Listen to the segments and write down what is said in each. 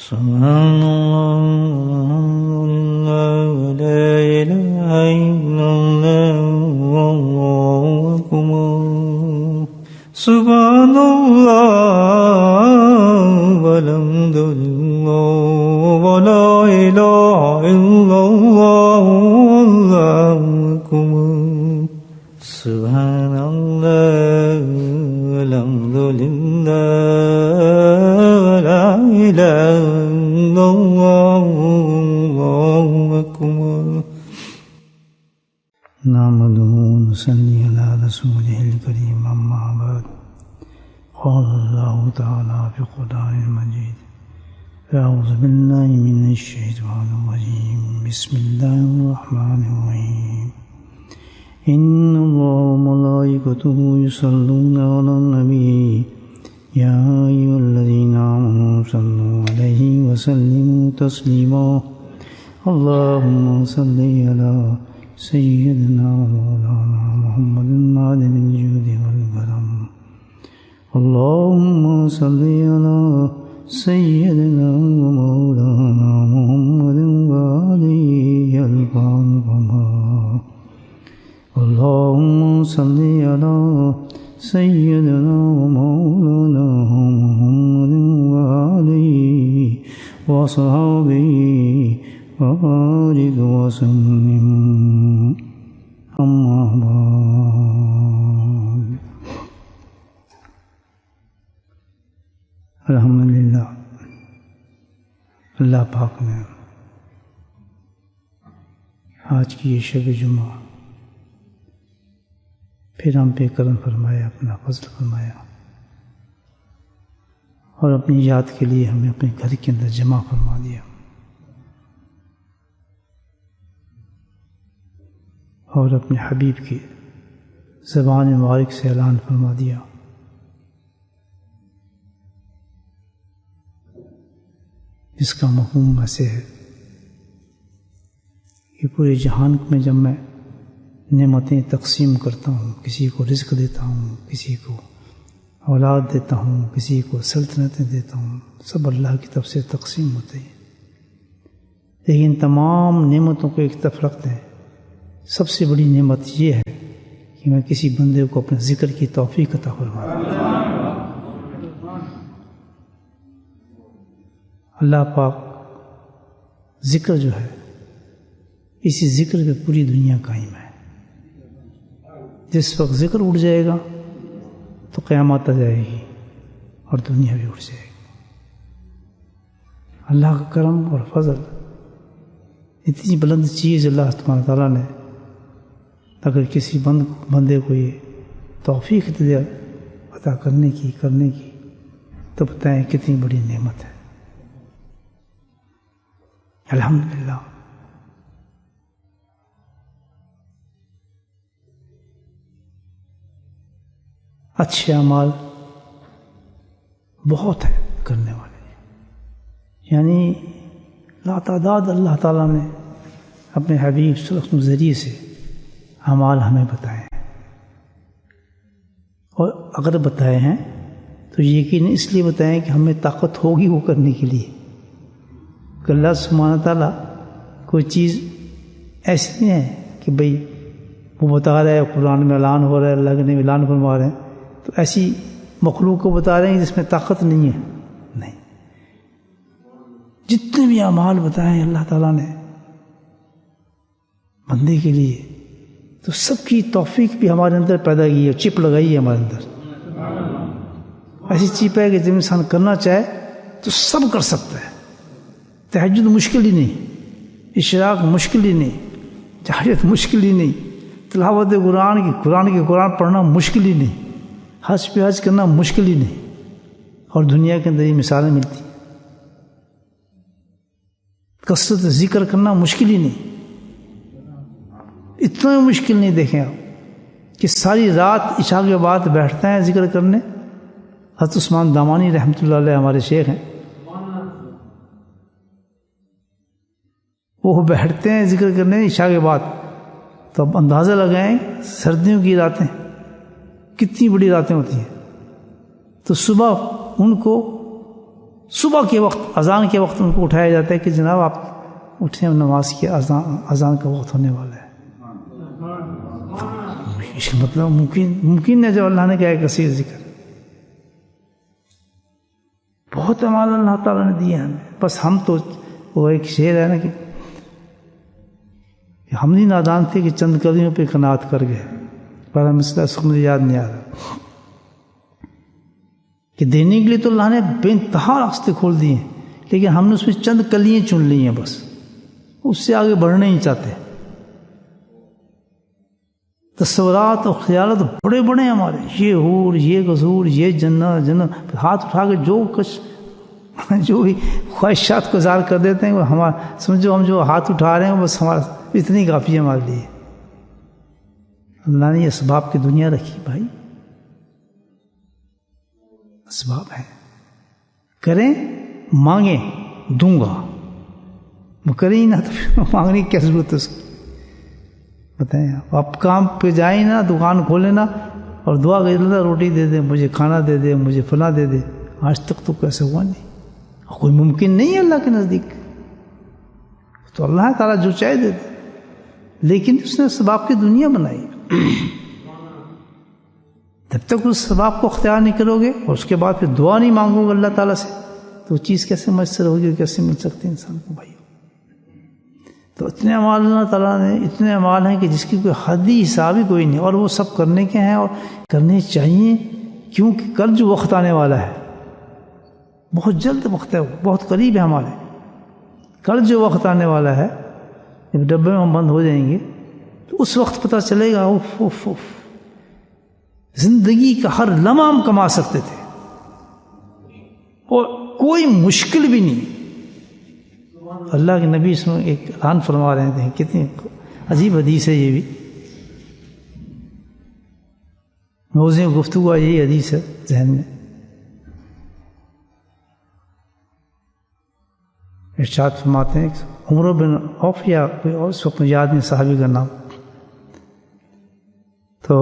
سبحان اللہ لا الہ الا اللہ واللہ اکبر سبحان اللہ والحمد للہ ولا الہ الا اللہ واللہ اکبر سبحان اللہ والحمد للہ ولا الہ الا اللہ واللہ اکبر نحمدہ ونصلی علی رسولہ الکریم اما بعد قال اللہ تعالی فی القرآن المجید اعوذ باللہ من الشیطان الرجیم بسم اللہ الرحمن الرحیم ان اللہ وملائکتہ یصلون علی النبی یا ایھا الذین آمنوا صلوا علیہ وسلموا تسلیما اللہم صل علی سیدنا مولانا محمد معدن الجود والکرم اللہم صل علی سیدنا مولانا محمد وآلہ الکرام اللہم صل علی سیدنا مولانا محمد وآلہ وصحبہ وبارک وسلم اما بعد الحمدللہ اللہ پاک نے آج کی یہ شب جمعہ پھر ہم پہ کرم فرمایا، اپنا فضل فرمایا اور اپنی یاد کے لیے ہمیں اپنے گھر کے اندر جمع فرما دیا اور اپنے حبیب کی زبان مبارک سے اعلان فرما دیا جس کا مفہوم ایسے ہے کہ پورے جہان میں جب میں نعمتیں تقسیم کرتا ہوں، کسی کو رزق دیتا ہوں، کسی کو اولاد دیتا ہوں، کسی کو سلطنتیں دیتا ہوں، سب اللہ کی طرف سے تقسیم ہوتے ہیں، لیکن تمام نعمتوں کو ایک طرف رکھتے ہیں۔ سب سے بڑی نعمت یہ ہے کہ میں کسی بندے کو اپنے ذکر کی توفیق عطا فرماؤں۔ اللہ پاک ذکر جو ہے، اسی ذکر پہ پوری دنیا قائم ہے۔ جس وقت ذکر اٹھ جائے گا تو قیامت آ جائے گی اور دنیا بھی اٹھ جائے گی۔ اللہ کا کرم اور فضل اتنی بلند چیز اللہ سبحانہ تعالیٰ نے اگر کسی بندے کو یہ توفیق دے عطا کرنے کی تو بتائیں کتنی بڑی نعمت ہے۔ الحمدللہ اچھے اعمال بہت ہیں کرنے والے، یعنی لاتعداد اللہ تعالیٰ نے اپنے حبیب صلی اللہ علیہ وسلم کے ذریعے سے اعمال ہمیں بتائے ہیں، اور اگر بتائے ہیں تو یقین اس لیے بتائیں کہ ہمیں طاقت ہوگی وہ کرنے کے لیے، کہ اللہ سبحانہ تعالیٰ کوئی چیز ایسی نہیں ہے کہ بھئی وہ بتا رہا ہے، قرآن میں اعلان ہو رہا ہے، اللہ نے اعلان فرما رہے ہیں تو ایسی مخلوق کو بتا رہے ہیں جس میں طاقت نہیں ہے، نہیں، جتنے بھی اعمال بتائے ہیں اللہ تعالیٰ نے بندے کے لیے، تو سب کی توفیق بھی ہمارے اندر پیدا کی ہے، چپ لگائی ہے ہمارے اندر، ایسی چپ ہے کہ جب انسان کرنا چاہے تو سب کر سکتا ہے۔ تہجد مشکل ہی نہیں، اشراق مشکل ہی نہیں، جہریت مشکل ہی نہیں، تلاوت قرآن کی قرآن پڑھنا مشکل ہی نہیں، حج پہ حج کرنا مشکل ہی نہیں، اور دنیا کے اندر یہ مثالیں ملتی ہیں۔ کثرت ذکر کرنا مشکل ہی نہیں، اتنا مشکل نہیں۔ دیکھیں آپ کہ ساری رات عشاء کے بعد بیٹھتے ہیں ذکر کرنے، حضرت عثمان دامانی رحمۃ اللہ علیہ ہمارے شیخ ہیں، وہ بیٹھتے ہیں ذکر کرنے عشاء کے بعد، تو اب اندازہ لگائیں سردیوں کی راتیں کتنی بڑی راتیں ہوتی ہیں، تو صبح ان کو صبح کے وقت اذان کے وقت ان کو اٹھایا جاتا ہے کہ جناب آپ اٹھیں، نماز کی اذان کا وقت ہونے والا ہے. اس کا مطلب ممکن ہے جو اللہ نے کہا ہے کثیر ذکر. بہت اعمال اللہ تعالیٰ نے دیے ہمیں، بس ہم تو وہ ایک شعر ہے نا کہ ہم نہیں نادان تھے کہ چند کلیوں پہ قناعت کر گئے، پر ہم اس کا سکون یاد نہیں آ رہا کہ دینے کے لیے تو اللہ نے بے انتہا راستے کھول دیے ہیں، لیکن ہم نے اس میں چند کلیاں چن لی ہیں، بس اس سے آگے بڑھنا ہی چاہتے. تصورات اور خیالات بڑے بڑے ہیں ہمارے، یہ حور، یہ غزور، یہ جنت، ہاتھ اٹھا کے جو کچھ جو بھی خواہشات کو اظہار کر دیتے ہیں وہ ہمارا سمجھو، ہم جو ہاتھ اٹھا رہے ہیں بس ہمارا اتنی کافی ہے ہمارے لیے. اللہ نے یہ اسباب کی دنیا رکھی بھائی، اسباب ہے، کریں مانگیں دوں گا، وہ کریں نہ تو پھر مانگنے کی کیا ضرورت ہے اس کی. بتائیں آپ کام پہ جائیں نا، دکان کھولیں نا اور دعا کہ اللہ روٹی دے دے، مجھے کھانا دے دے، مجھے فلاں دے دے. آج تک تو کیسے ہوا نہیں، کوئی ممکن نہیں ہے اللہ کے نزدیک. تو اللہ تعالیٰ جو چاہے دے دے، لیکن اس نے اسباب کی دنیا بنائی. جب تک اس سباب کو اختیار نہیں کرو گے اور اس کے بعد پھر دعا نہیں مانگو گے اللہ تعالیٰ سے، تو وہ چیز کیسے میسر ہوگی اور کیسے مل سکتی ہے انسان کو بھائی. تو اتنے اعمال اللہ تعالیٰ نے، اتنے اعمال ہیں کہ جس کی کوئی حدی حساب ہی کوئی نہیں، اور وہ سب کرنے کے ہیں اور کرنے چاہیے، کیونکہ کل جو وقت آنے والا ہے بہت جلد وقت ہے، وہ بہت قریب ہے ہمارے. کل جو وقت آنے والا ہے جب ڈبے میں ہم بند ہو جائیں گے تو اس وقت پتہ چلے گا اوف اوف اوف، زندگی کا ہر لمحہ ہم کما سکتے تھے اور کوئی مشکل بھی نہیں. اللہ کے نبی اس میں ایک اعلان فرما رہے تھے، کتنی عجیب حدیث ہے یہ بھی، موضوع گفتگو یہی حدیث ہے ذہن میں. ارشاد فرماتے ہیں عمر بن عوف یا کوئی اور اس وقت یاد نہیں صحابی کا نام، تو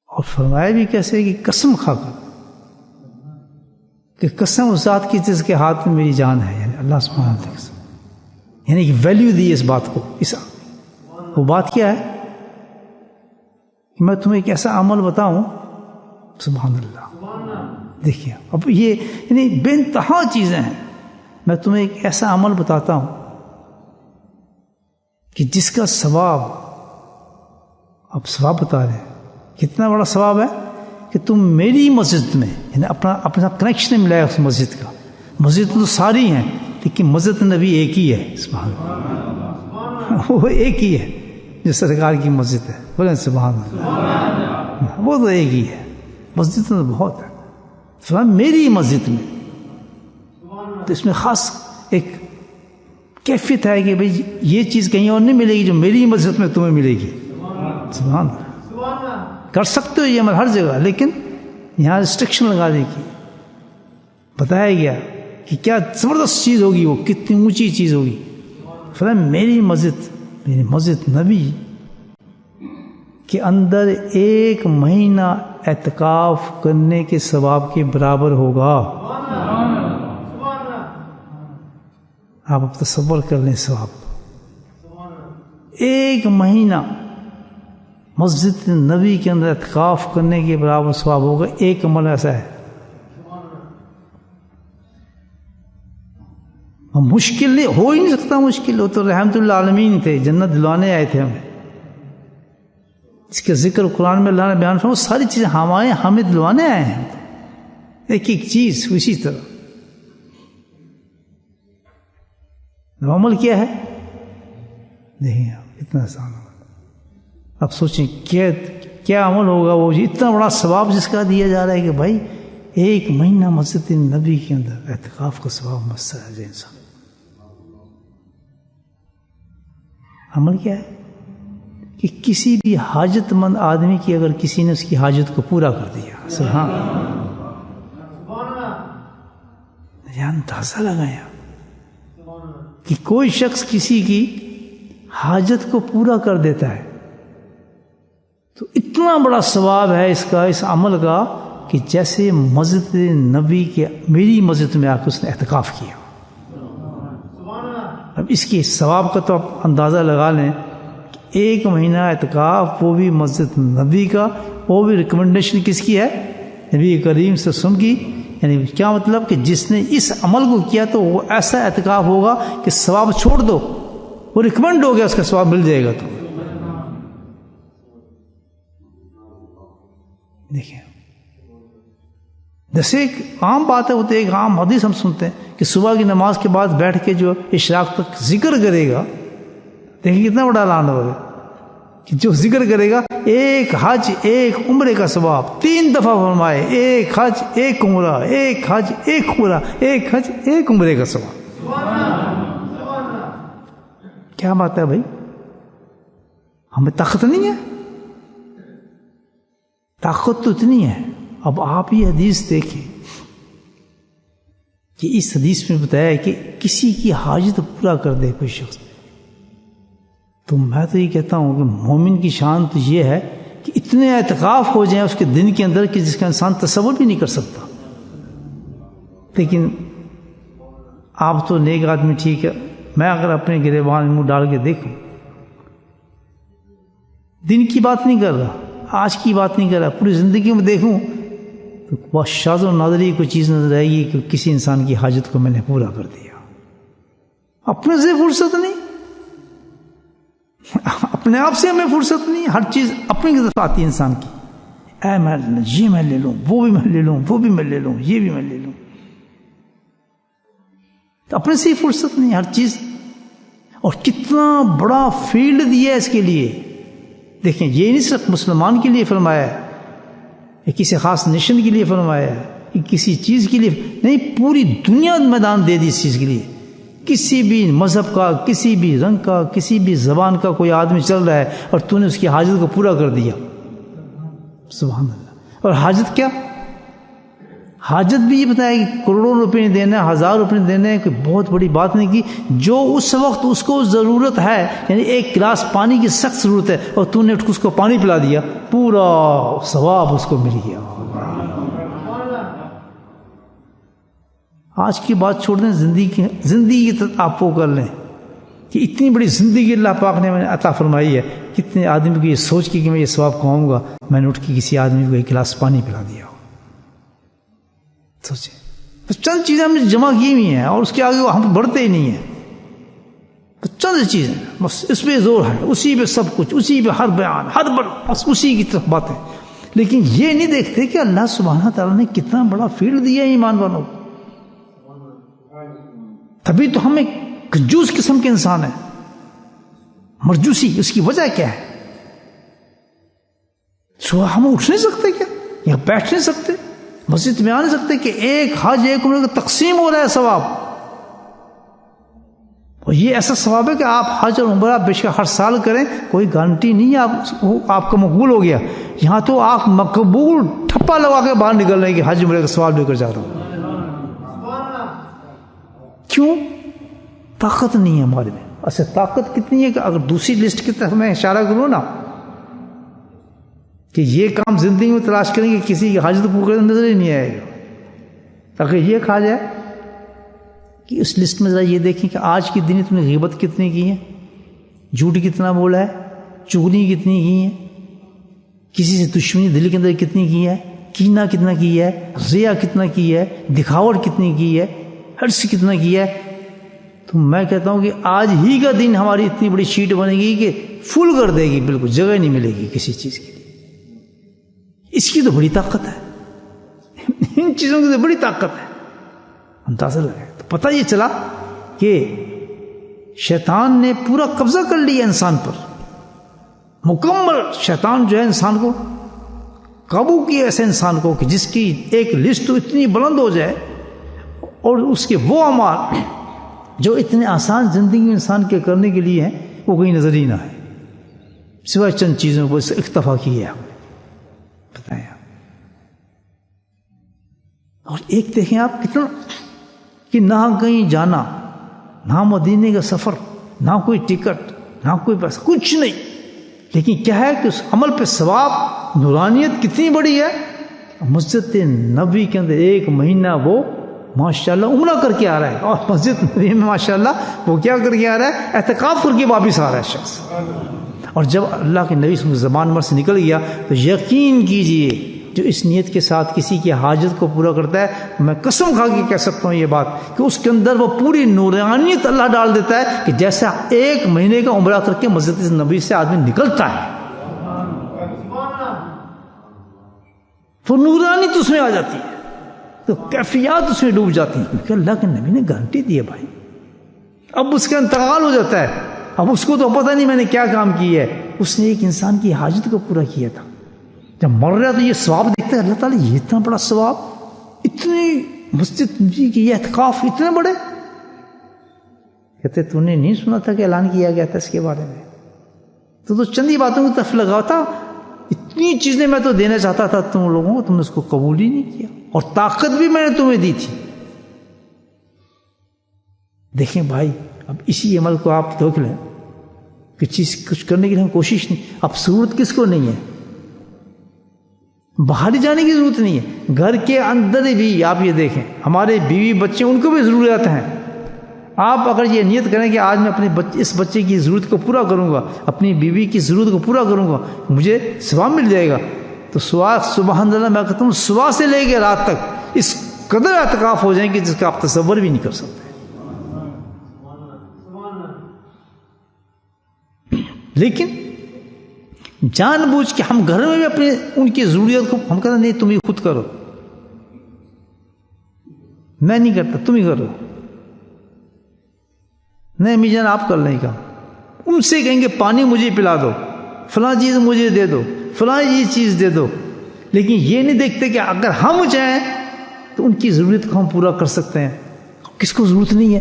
اور فرمایا بھی کیسے کہ قسم کھا کر کہ قسم اس ذات کی جس کے ہاتھ میں میری جان ہے، یعنی اللہ سبحانہ وتعالی کی قسم، یعنی کہ ویلیو دی اس بات کو. وہ بات کیا ہے کہ میں تمہیں ایک ایسا عمل بتاؤں، سبحان اللہ، دیکھیے اب یہ یعنی بے انتہا چیزیں ہیں. میں تمہیں ایک ایسا عمل بتاتا ہوں کہ جس کا ثواب، اب ثواب بتا رہے ہیں کتنا بڑا ثواب ہے کہ تم میری مسجد میں، یعنی اپنا کنیکشن ملایا اس مسجد کا. مسجد تو ساری ہیں لیکن مسجد نبی ایک ہی ہے، سبحان اللہ، وہ ایک ہی ہے جو سرکار کی مسجد ہے، بولیں سبحان اللہ، وہ تو ایک ہی ہے. مسجد تو بہت ہے، میری مسجد میں. تو اس میں خاص ایک کیفیت ہے کہ بھئی یہ چیز کہیں اور نہیں ملے گی جو میری مسجد میں تمہیں ملے گی. سبحان اللہ. کر سکتے ہو یہ عمل ہر جگہ، لیکن یہاں ریسٹرکشن لگانے کی بتایا گیا کہ کیا زبردست چیز ہوگی، وہ کتنی اونچی چیز ہوگی. میری مسجد نبی کے اندر 1 مہینہ اعتکاف کرنے کے ثواب کے برابر ہوگا. آپ اب تصور کر لیں ثواب. 1 مہینہ مسجد نبی کے اندر اعتکاف کرنے کے برابر ثواب ہوگا. ایک عمل ایسا ہے، مشکل نہیں ہو ہی نہیں سکتا. مشکل ہو تو رحمت اللہ عالمین تھے، جنت دلوانے آئے تھے ہمیں. اس کا ذکر قرآن میں اللہ نے بیان فرمایا، ساری چیزیں ہمیں دلوانے آئے ہیں، ایک ایک چیز. اسی طرح عمل کیا ہے نہیں، اتنا آسان ہوگا. اب سوچیں کیا عمل ہوگا وہ اتنا بڑا ثواب جس کا دیا جا رہا ہے کہ بھائی 1 مہینہ مسجد نبی کے اندر اعتکاف کا ثواب مسا ہے جو انسان. عمل کیا ہے کہ کسی بھی حاجت مند آدمی کی اگر کسی نے اس کی حاجت کو پورا کر دیا، سبحان اللہ، اندازہ لگایا کہ کوئی شخص کسی کی حاجت کو پورا کر دیتا ہے تو اتنا اتنا بڑا ثواب ہے اس کا، اس عمل کا، کہ جیسے مسجد نبی کے میری مسجد میں آ کے اس نے اعتکاف کیا۔ اب اس کے ثواب کا تو آپ اندازہ لگا لیں کہ 1 مہینہ اعتکاف، وہ بھی مسجد نبی کا، وہ بھی ریکمنڈیشن کس کی ہے؟ نبی کریم صلی اللہ علیہ وسلم کی۔ یعنی کیا مطلب کہ جس نے اس عمل کو کیا تو وہ ایسا اعتکاف ہوگا کہ ثواب چھوڑ دو، وہ ریکمنڈ ہو گیا، اس کا ثواب مل جائے گا۔ تو دیکھیں، جیسے ایک عام بات ہے، وہ تو ایک عام حدیث ہم سنتے ہیں کہ صبح کی نماز کے بعد بیٹھ کے جو اشراق تک ذکر کرے گا، دیکھیں کتنا بڑا اعلان ہوگا کہ جو ذکر کرے گا 1 حج 1 عمرے کا ثواب، 3 دفعہ فرمائے 1 حج 1 عمرہ، 1 حج 1 عمرہ، 1 حج 1 عمرے کا ثواب۔ کیا بات ہے بھائی، ہمیں طاقت نہیں ہے؟ طاقت تو اتنی ہے۔ اب آپ یہ حدیث دیکھیں کہ اس حدیث میں بتایا ہے کہ کسی کی حاجت پورا کر دے کوئی شخص، تو میں تو یہ کہتا ہوں کہ مومن کی شان تو یہ ہے کہ اتنے اعتکاف ہو جائیں اس کے دن کے اندر کہ جس کا انسان تصور بھی نہیں کر سکتا۔ لیکن آپ تو نیک آدمی، ٹھیک ہے، میں اگر اپنے گریبان میں منہ ڈال کے دیکھوں، دن کی بات نہیں کر رہا، آج کی بات نہیں کر رہا، پوری زندگی میں دیکھوں تو بہت شاذ و نادر کوئی چیز نظر آئے گی کہ کسی انسان کی حاجت کو میں نے پورا کر دیا۔ اپنے سے فرصت نہیں، اپنے آپ سے ہمیں فرصت نہیں، ہر چیز اپنی کی طرف آتی ہے انسان کی۔ اے میں یہ میں لے لوں، وہ بھی میں لے لوں، وہ بھی میں لے لوں، یہ بھی میں لے لوں، تو اپنے سے ہی فرصت نہیں ہر چیز۔ اور کتنا بڑا فیلڈ دیا ہے اس کے لیے۔ دیکھیں، یہ نہیں صرف مسلمان کے لیے فرمایا ہے، یا کسی خاص نیشن کے لیے فرمایا ہے، یا کسی چیز کے لیے نہیں، پوری دنیا میدان دے دی اس چیز کے لیے۔ کسی بھی مذہب کا، کسی بھی رنگ کا، کسی بھی زبان کا کوئی آدمی چل رہا ہے اور تو نے اس کی حاجت کو پورا کر دیا، سبحان اللہ۔ اور حاجت کیا؟ حاجت بھی یہ بتایا کہ کروڑوں روپے نہیں دینا، 1000 روپے نہیں دینے، کوئی بہت بڑی بات نہیں کی۔ جو اس وقت اس کو ضرورت ہے، یعنی 1 گلاس پانی کی سخت ضرورت ہے اور تو نے اس کو پانی پلا دیا، پورا ثواب اس کو مل گیا۔ آج کی بات چھوڑ دیں، زندگی آپ وہ کر لیں کہ اتنی بڑی زندگی اللہ پاک نے عطا فرمائی ہے، کتنے آدمی کو یہ سوچ کے کہ میں یہ ثواب کماؤں گا، میں نے اٹھ کے کسی آدمی کو 1 گلاس پانی پلا دیا۔ سوچیں، بس چند چیزیں ہم نے جمع کی ہوئی ہیں اور اس کے آگے ہم بڑھتے ہی نہیں ہیں، بس چند چیزیں، بس اس پہ زور ہے، اسی پہ سب کچھ، اسی پہ ہر بیان، ہر بس اسی کی طرف باتیں۔ لیکن یہ نہیں دیکھتے کہ اللہ سبحانہ تعالیٰ نے کتنا بڑا فیلڈ دیا ہے ایمان والوں کو۔ تبھی تو ہم ایک کنجوس قسم کے انسان ہیں، مرجوسی۔ اس کی وجہ کیا ہے؟ صبح ہم اٹھ نہیں سکتے کیا؟ یا بیٹھ نہیں سکتے؟ مسجد میں آ نہیں سکتے کہ 1 حج 1 عمرے کا تقسیم ہو رہا ہے ثواب؟ اور یہ ایسا ثواب ہے کہ آپ حج اور عمرہ بے شک ہر سال کریں، کوئی گارنٹی نہیں ہے آپ کا مقبول ہو گیا۔ یہاں تو آپ مقبول ٹھپا لگا کے باہر نکل رہے ہیں کہ حج عمرے کا ثواب لے کر جا رہا ہوں۔ کیوں؟ طاقت نہیں ہے ہمارے میں۔ اچھا، طاقت کتنی ہے کہ اگر دوسری لسٹ کی طرف میں اشارہ کروں نا کہ یہ کام زندگی میں تلاش کریں گے، کسی کی حاجت پوری نظر ہی نہیں آئے گا۔ اگر یہ کہا جائے کہ اس لسٹ میں ذرا یہ دیکھیں کہ آج کے دن تم نے غیبت کتنی کی ہے، جھوٹ کتنا بولا ہے، چغلی کتنی کی ہے، کسی سے دشمنی دل کے اندر کتنی کی ہے، کینہ کتنا کی ہے، ریا کتنا کی ہے، دکھاوٹ کتنی کی ہے، حرص کتنا کیا ہے، تو میں کہتا ہوں کہ آج ہی کا دن ہماری اتنی بڑی شیٹ بنے گی کہ فل کر دے گی، بالکل جگہ نہیں ملے گی کسی چیز کے لیے۔ اس کی تو بڑی طاقت ہے، ان چیزوں کی تو بڑی طاقت ہے، اندازہ لگائے تو پتہ یہ چلا کہ شیطان نے پورا قبضہ کر لیا انسان پر، مکمل شیطان جو ہے انسان کو قابو کیا، ایسے انسان کو کہ جس کی ایک لسٹ تو اتنی بلند ہو جائے اور اس کے وہ اعمال جو اتنے آسان زندگی میں انسان کے کرنے کے لیے ہیں وہ کہیں نظر ہی نہ آئے، سوائے چند چیزوں کو اکتفا کیا ہے۔ بتائیں آپ، اور ایک دیکھیں آپ کتنا کہ نہ کہیں جانا، نہ مدینے کا سفر، نہ کوئی ٹکٹ، نہ کوئی پیسہ، کچھ نہیں، لیکن کیا ہے کہ اس عمل پہ ثواب نورانیت کتنی بڑی ہے. مسجد نبوی کے اندر 1 مہینہ وہ ماشاءاللہ عمرہ کر کے آ رہا ہے, اور مسجد نبوی میں ماشاءاللہ وہ کیا کر کے آ رہا ہے؟ اعتکاف کر کے واپس آ رہا ہے شخص. اور جب اللہ کے نبی کی زبان پر سے نکل گیا تو یقین کیجئے جو اس نیت کے ساتھ کسی کی حاجت کو پورا کرتا ہے, میں قسم کھا کے کہہ سکتا ہوں یہ بات کہ اس کے اندر وہ پوری نورانیت اللہ ڈال دیتا ہے کہ جیسا 1 مہینے کا عمرہ کر کے مسجد نبوی سے آدمی نکلتا ہے, وہ نورانیت اس میں آ جاتی ہے, تو کیفیات اس میں ڈوب جاتی ہیں, کیونکہ اللہ کے نبی نے گارنٹی دی ہے بھائی. اب اس کا انتقال ہو جاتا ہے, اب اس کو تو پتہ نہیں میں نے کیا کام کیا ہے, اس نے ایک انسان کی حاجت کو پورا کیا تھا. جب مر رہا تو یہ ثواب دیکھتا ہے اللہ تعالیٰ, یہ اتنا بڑا ثواب, اتنی مسجد جی کی یہ اعتکاف اتنے بڑے. کہتے تو نے نہیں سنا تھا کہ اعلان کیا گیا تھا اس کے بارے میں, تو چند ہی باتوں کو طرف لگا تھا. اتنی چیزیں میں تو دینا چاہتا تھا تم لوگوں کو, تم نے اس کو قبول ہی نہیں کیا, اور طاقت بھی میں نے تمہیں دی تھی. دیکھیں بھائی, اب اسی عمل کو آپ دیکھ لیں کہ چیز کچھ کرنے کے لیے ہم کوشش نہیں. اب ضرورت کس کو نہیں ہے, باہر جانے کی ضرورت نہیں ہے, گھر کے اندر بھی آپ یہ دیکھیں, ہمارے بیوی بچے ان کو بھی ضرورت ہیں. آپ اگر یہ نیت کریں کہ آج میں اپنے اس بچے کی ضرورت کو پورا کروں گا, اپنی بیوی کی ضرورت کو پورا کروں گا, مجھے ثواب مل جائے گا, تو سبحان اللہ میں کہتا ہوں صبح سے لے کے رات تک اس قدر اعتکاف ہو جائیں گے جس کا آپ تصور بھی نہیں کر سکتے. لیکن جان بوجھ کے ہم گھر میں بھی اپنے ان کی ضروریات کو ہم کہتے ہیں نہیں تم ہی خود کرو, میں نہیں کرتا تم ہی کرو, نہیں امی جان آپ کر لیں کام. ان سے کہیں گے پانی مجھے پلا دو, فلاں چیز مجھے دے دو, فلاں یہ چیز دے دو, لیکن یہ نہیں دیکھتے کہ اگر ہم چاہیں تو ان کی ضرورت کو ہم پورا کر سکتے ہیں. کس کو ضرورت نہیں ہے؟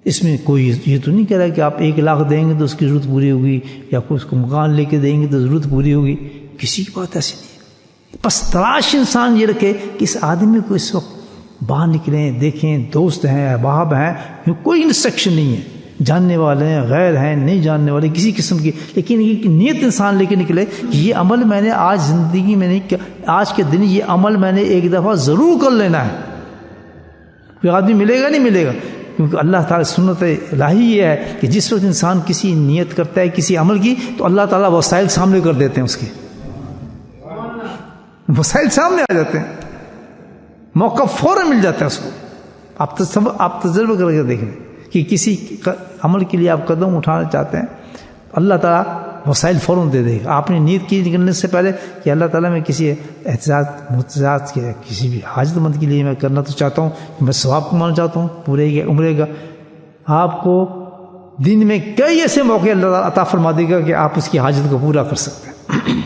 اس میں کوئی یہ تو نہیں کہہ رہا کہ آپ 1 لاکھ دیں گے تو اس کی ضرورت پوری ہوگی, یا کوئی اس کو مکان لے کے دیں گے تو ضرورت پوری ہوگی. کسی کی بات ایسی نہیں ہے. بس تلاش انسان یہ رکھے کہ اس آدمی کو اس وقت باہر نکلیں, دیکھیں, دوست ہیں, احباب ہیں, کوئی انسٹرکشن نہیں ہے, جاننے والے ہیں, غیر ہیں, نہیں جاننے والے, کسی قسم کی, لیکن یہ نیت انسان لے کے نکلے کہ یہ عمل میں نے آج زندگی میں نہیں کیا, آج کے دن یہ عمل میں نے ایک دفعہ ضرور کر لینا ہے. کوئی آدمی ملے گا نہیں ملے گا, کیونکہ اللہ تعالیٰ سنت الہی یہ ہے کہ جس وقت انسان کسی نیت کرتا ہے کسی عمل کی, تو اللہ تعالیٰ وسائل سامنے کر دیتے ہیں, اس کے وسائل سامنے آ جاتے ہیں, موقع فوراً مل جاتا ہے اس کو. آپ تجربہ کر کے دیکھ لیں کہ کسی عمل کے لیے آپ قدم اٹھانا چاہتے ہیں, اللہ تعالیٰ وسائل فوراً دے دے گا. آپ نے نیت کی نکلنے سے پہلے کہ اللہ تعالیٰ میں کسی احتجاج کے کسی بھی حاجت مند کے لیے میں کرنا تو چاہتا ہوں, میں ثواب کمانا چاہتا ہوں پورے کے عمرے کا, آپ کو دن میں کئی ایسے موقع اللہ تعالیٰ عطا فرما دے گا کہ آپ اس کی حاجت کو پورا کر سکتے ہیں.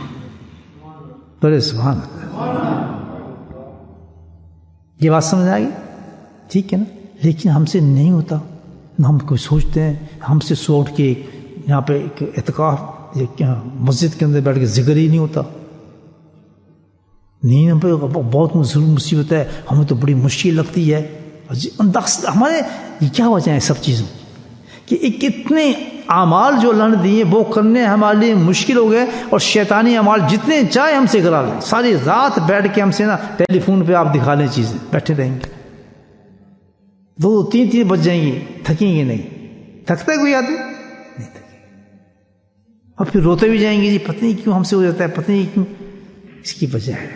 بڑے سبحان اللہ. یہ بات سمجھ آئی, ٹھیک ہے نا. لیکن ہم سے نہیں ہوتا, نہ ہم کوئی سوچتے ہیں, ہم سے سو اٹھ کے یہاں پہ ایک اعتکاف مسجد کے اندر بیٹھ کے ذکر ہی نہیں ہوتا. نہیں, ہم پہ بہت ضرور مصیبت ہے, ہمیں تو بڑی مشکل لگتی ہے. ہمارے یہ کیا وجہ ہے سب چیزوں کہ ایک اتنے اعمال جو اللہ نے دیے وہ کرنے ہمارے لیے مشکل ہو گئے, اور شیطانی اعمال جتنے چاہے ہم سے کرا لیں, ساری رات بیٹھ کے ہم سے نا ٹیلی فون پہ آپ دکھا لیں چیزیں, بیٹھے رہیں گے, 2-3 بج جائیں گے, تھکیں گے نہیں. تھکتا ہے کوئی آدمی؟ نہیں تھکے. اور پھر روتے بھی جائیں گے, جی پتہ نہیں کیوں ہم سے ہو جاتا ہے, پتہ نہیں کیوں. اس کی وجہ ہے,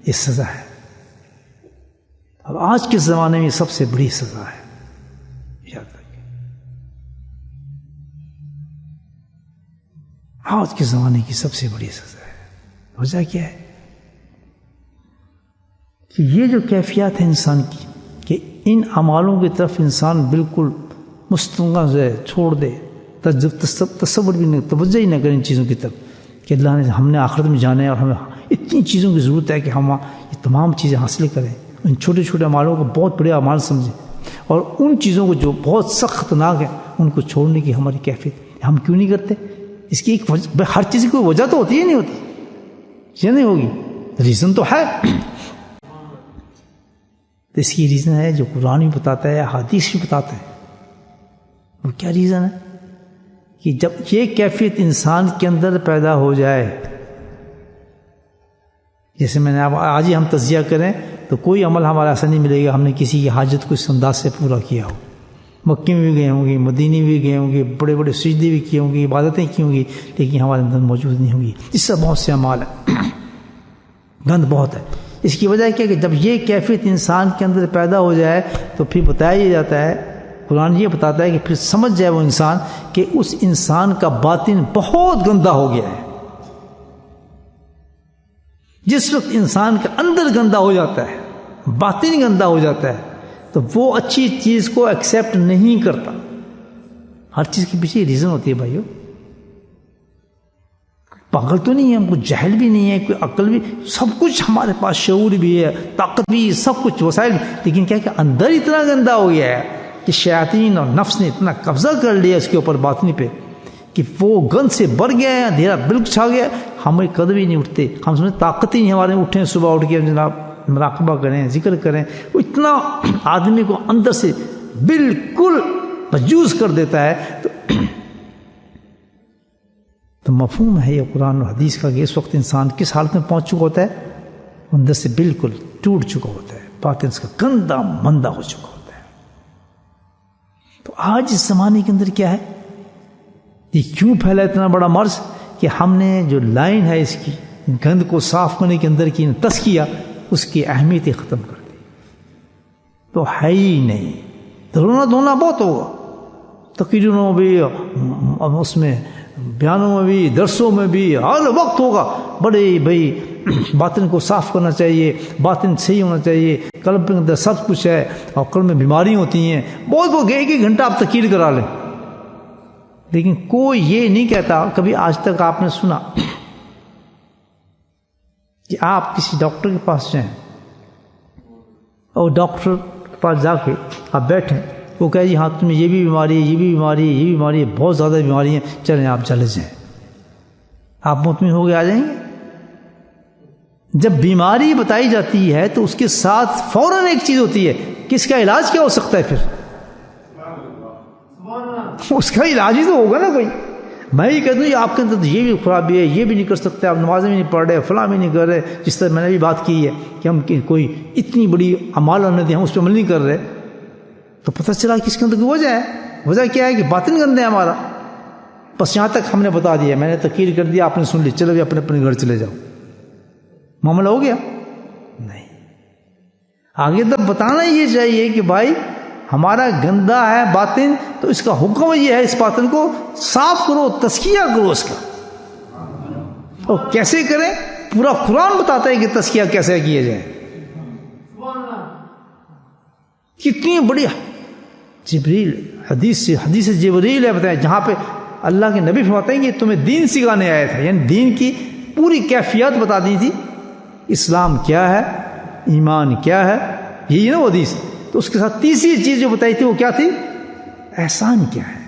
یہ سزا ہے. اب آج کے زمانے میں سب سے بڑی سزا ہے, یاد رکھیں. آج کے زمانے کی سب سے بڑی سزا ہے. وجہ کیا ہے کہ یہ جو کیفیات ہے انسان کی کہ ان اعمالوں کی طرف انسان بالکل مستنگا سے چھوڑ دے, تصور بھی نہیں, توجہ ہی نہ کرے ان چیزوں کی طرف کہ اللہ نے ہم نے آخرت میں جانا ہے اور ہمیں اتنی چیزوں کی ضرورت ہے کہ ہم یہ تمام چیزیں حاصل کریں. ان چھوٹے چھوٹے اعمالوں کو بہت بڑے اعمال سمجھیں, اور ان چیزوں کو جو بہت سخت خطرناک ہیں ان کو چھوڑنے کی ہماری کیفیت ہم کیوں نہیں کرتے؟ اس کی ایک ہر چیز کی کوئی وجہ تو ہوتی ہے, نہیں ہوتی, یہ نہیں ہوگی, ریزن تو ہے. تو اس کی ریزن ہے جو قرآن بھی بتاتا ہے, حدیث بھی بتاتا ہے. وہ کیا ریزن ہے کہ جب یہ کیفیت انسان کے اندر پیدا ہو جائے جیسے میں نے آج ہی ہم تزیہ کریں تو کوئی عمل ہمارا ایسا نہیں ملے گا ہم نے کسی کی حاجت کو اس انداز سے پورا کیا ہو. مکے میں بھی گئے ہوں گے، مدینے میں بھی گئے ہوں گے، بڑے بڑے سجدے بھی کیے ہوں گے، عبادتیں کی ہوں گی، لیکن ہمارے اندر موجود نہیں ہوگی. اس سے بہت سے اعمال ہیں، گند بہت ہے. اس کی وجہ کیا کہ جب یہ کیفیت انسان کے اندر پیدا ہو جائے تو پھر بتایا جاتا ہے، قرآن یہ بتاتا ہے کہ پھر سمجھ جائے وہ انسان کہ اس انسان کا باطن بہت گندا ہو گیا ہے. جس وقت انسان کا اندر گندا ہو جاتا ہے، باطن گندا ہو جاتا ہے، تو وہ اچھی چیز کو ایکسیپٹ نہیں کرتا. ہر چیز کے پیچھے ریزن ہوتی ہے بھائیو. پاگل تو نہیں ہے، ہم کو جہل بھی نہیں ہے، کوئی عقل بھی، سب کچھ ہمارے پاس، شعور بھی ہے، طاقت بھی، سب کچھ وسائل، لیکن کیا کہ اندر اتنا گندا ہو گیا ہے کہ شیاطین اور نفس نے اتنا قبضہ کر لیا اس کے اوپر باطنی پہ کہ وہ گند سے بھر گیا ہے، اندھیرا بالکل چھا گیا. ہمیں قدم ہی نہیں اٹھتے، ہم سمجھتے طاقت ہی نہیں ہمارے میں، اٹھیں صبح اٹھ کے جناب مراقبہ کریں، ذکر کریں. وہ اتنا آدمی کو اندر سے بالکل مجوز کر دیتا ہے. تو مفہوم ہے یہ قرآن و حدیث کا کہ اس وقت انسان کس حالت میں پہنچ چکا ہوتا ہے، اندر سے بالکل ٹوٹ چکا ہوتا ہے، باطن اس کا گندا مندہ ہو چکا ہوتا ہے. تو آج اس زمانے کے اندر کیا ہے، یہ کیوں پھیلا اتنا بڑا مرض کہ ہم نے جو لائن ہے اس کی گند کو صاف کرنے کے اندر کی تزکیہ، اس کی اہمیت ہی ختم کر دی. تو ہے ہی نہیں. رونا دھونا بہت ہوگا، تقریروں میں بھی، اس میں بیانوں میں بھی، درسوں میں بھی، ہر وقت ہوگا. بڑے بھائی باطن کو صاف کرنا چاہیے، باطن صحیح ہونا چاہیے، قلب کے اندر سب کچھ ہے اور قلب میں بیماریاں ہوتی ہیں. بہت ایک ایک گھنٹہ آپ تقریر کرا لیں، لیکن کوئی یہ نہیں کہتا. کبھی آج تک آپ نے سنا کہ آپ کسی ڈاکٹر کے پاس جائیں اور ڈاکٹر کے پاس جا کے آپ بیٹھیں، وہ کہے جی ہاں تمہیں یہ بھی بیماری ہے، یہ بھی بیماری ہے، یہ بھی بیماری ہے، بہت زیادہ بیماری ہیں، چلیں آپ چلے جائیں. آپ مطمئن ہو کے آ جائیں گے؟ جب بیماری بتائی جاتی ہے تو اس کے ساتھ فوراً ایک چیز ہوتی ہے کہ اس کا علاج کیا ہو سکتا ہے. پھر اس کا علاج ہی تو ہوگا نا کوئی. میں یہ کہتا ہوں آپ کے اندر یہ بھی خرابی ہے، یہ بھی نہیں کر سکتے، آپ نمازیں بھی نہیں پڑھ رہے، فلاں بھی نہیں کر رہے. جس طرح میں نے بھی بات کی ہے کہ ہم کوئی اتنی بڑی اعمال ندی ہم اس پہ عمل نہیں کر رہے، تو پتہ چلا کہ اس کے اندر کی وجہ ہے. وجہ کیا ہے کہ باطن گندہ ہے ہمارا. بس یہاں تک ہم نے بتا دیا، میں نے تقریر کر دیا، آپ نے سن لی، چلو بھی اپنے اپنے گھر چلے جاؤ. معاملہ ہو گیا؟ نہیں. آگے تب بتانا یہ چاہیے کہ بھائی ہمارا گندا ہے باطن، تو اس کا حکم یہ ہے اس باطن کو صاف کرو، تزکیہ کرو اس کا. اور کیسے کریں؟ پورا قرآن بتاتا ہے کہ تزکیہ کیسے کیا جائے. کتنی بڑی جبریل حدیث جبریل ہے بتائیں، جہاں پہ اللہ کے نبی فرماتے ہیں کہ تمہیں دین سکھانے آیا تھا، یعنی دین کی پوری کیفیت بتا دی تھی. اسلام کیا ہے، ایمان کیا ہے، یہی نا وہ حدیث. تو اس کے ساتھ تیسری چیز جو بتائی تھی وہ کیا تھی؟ احسان کیا ہے.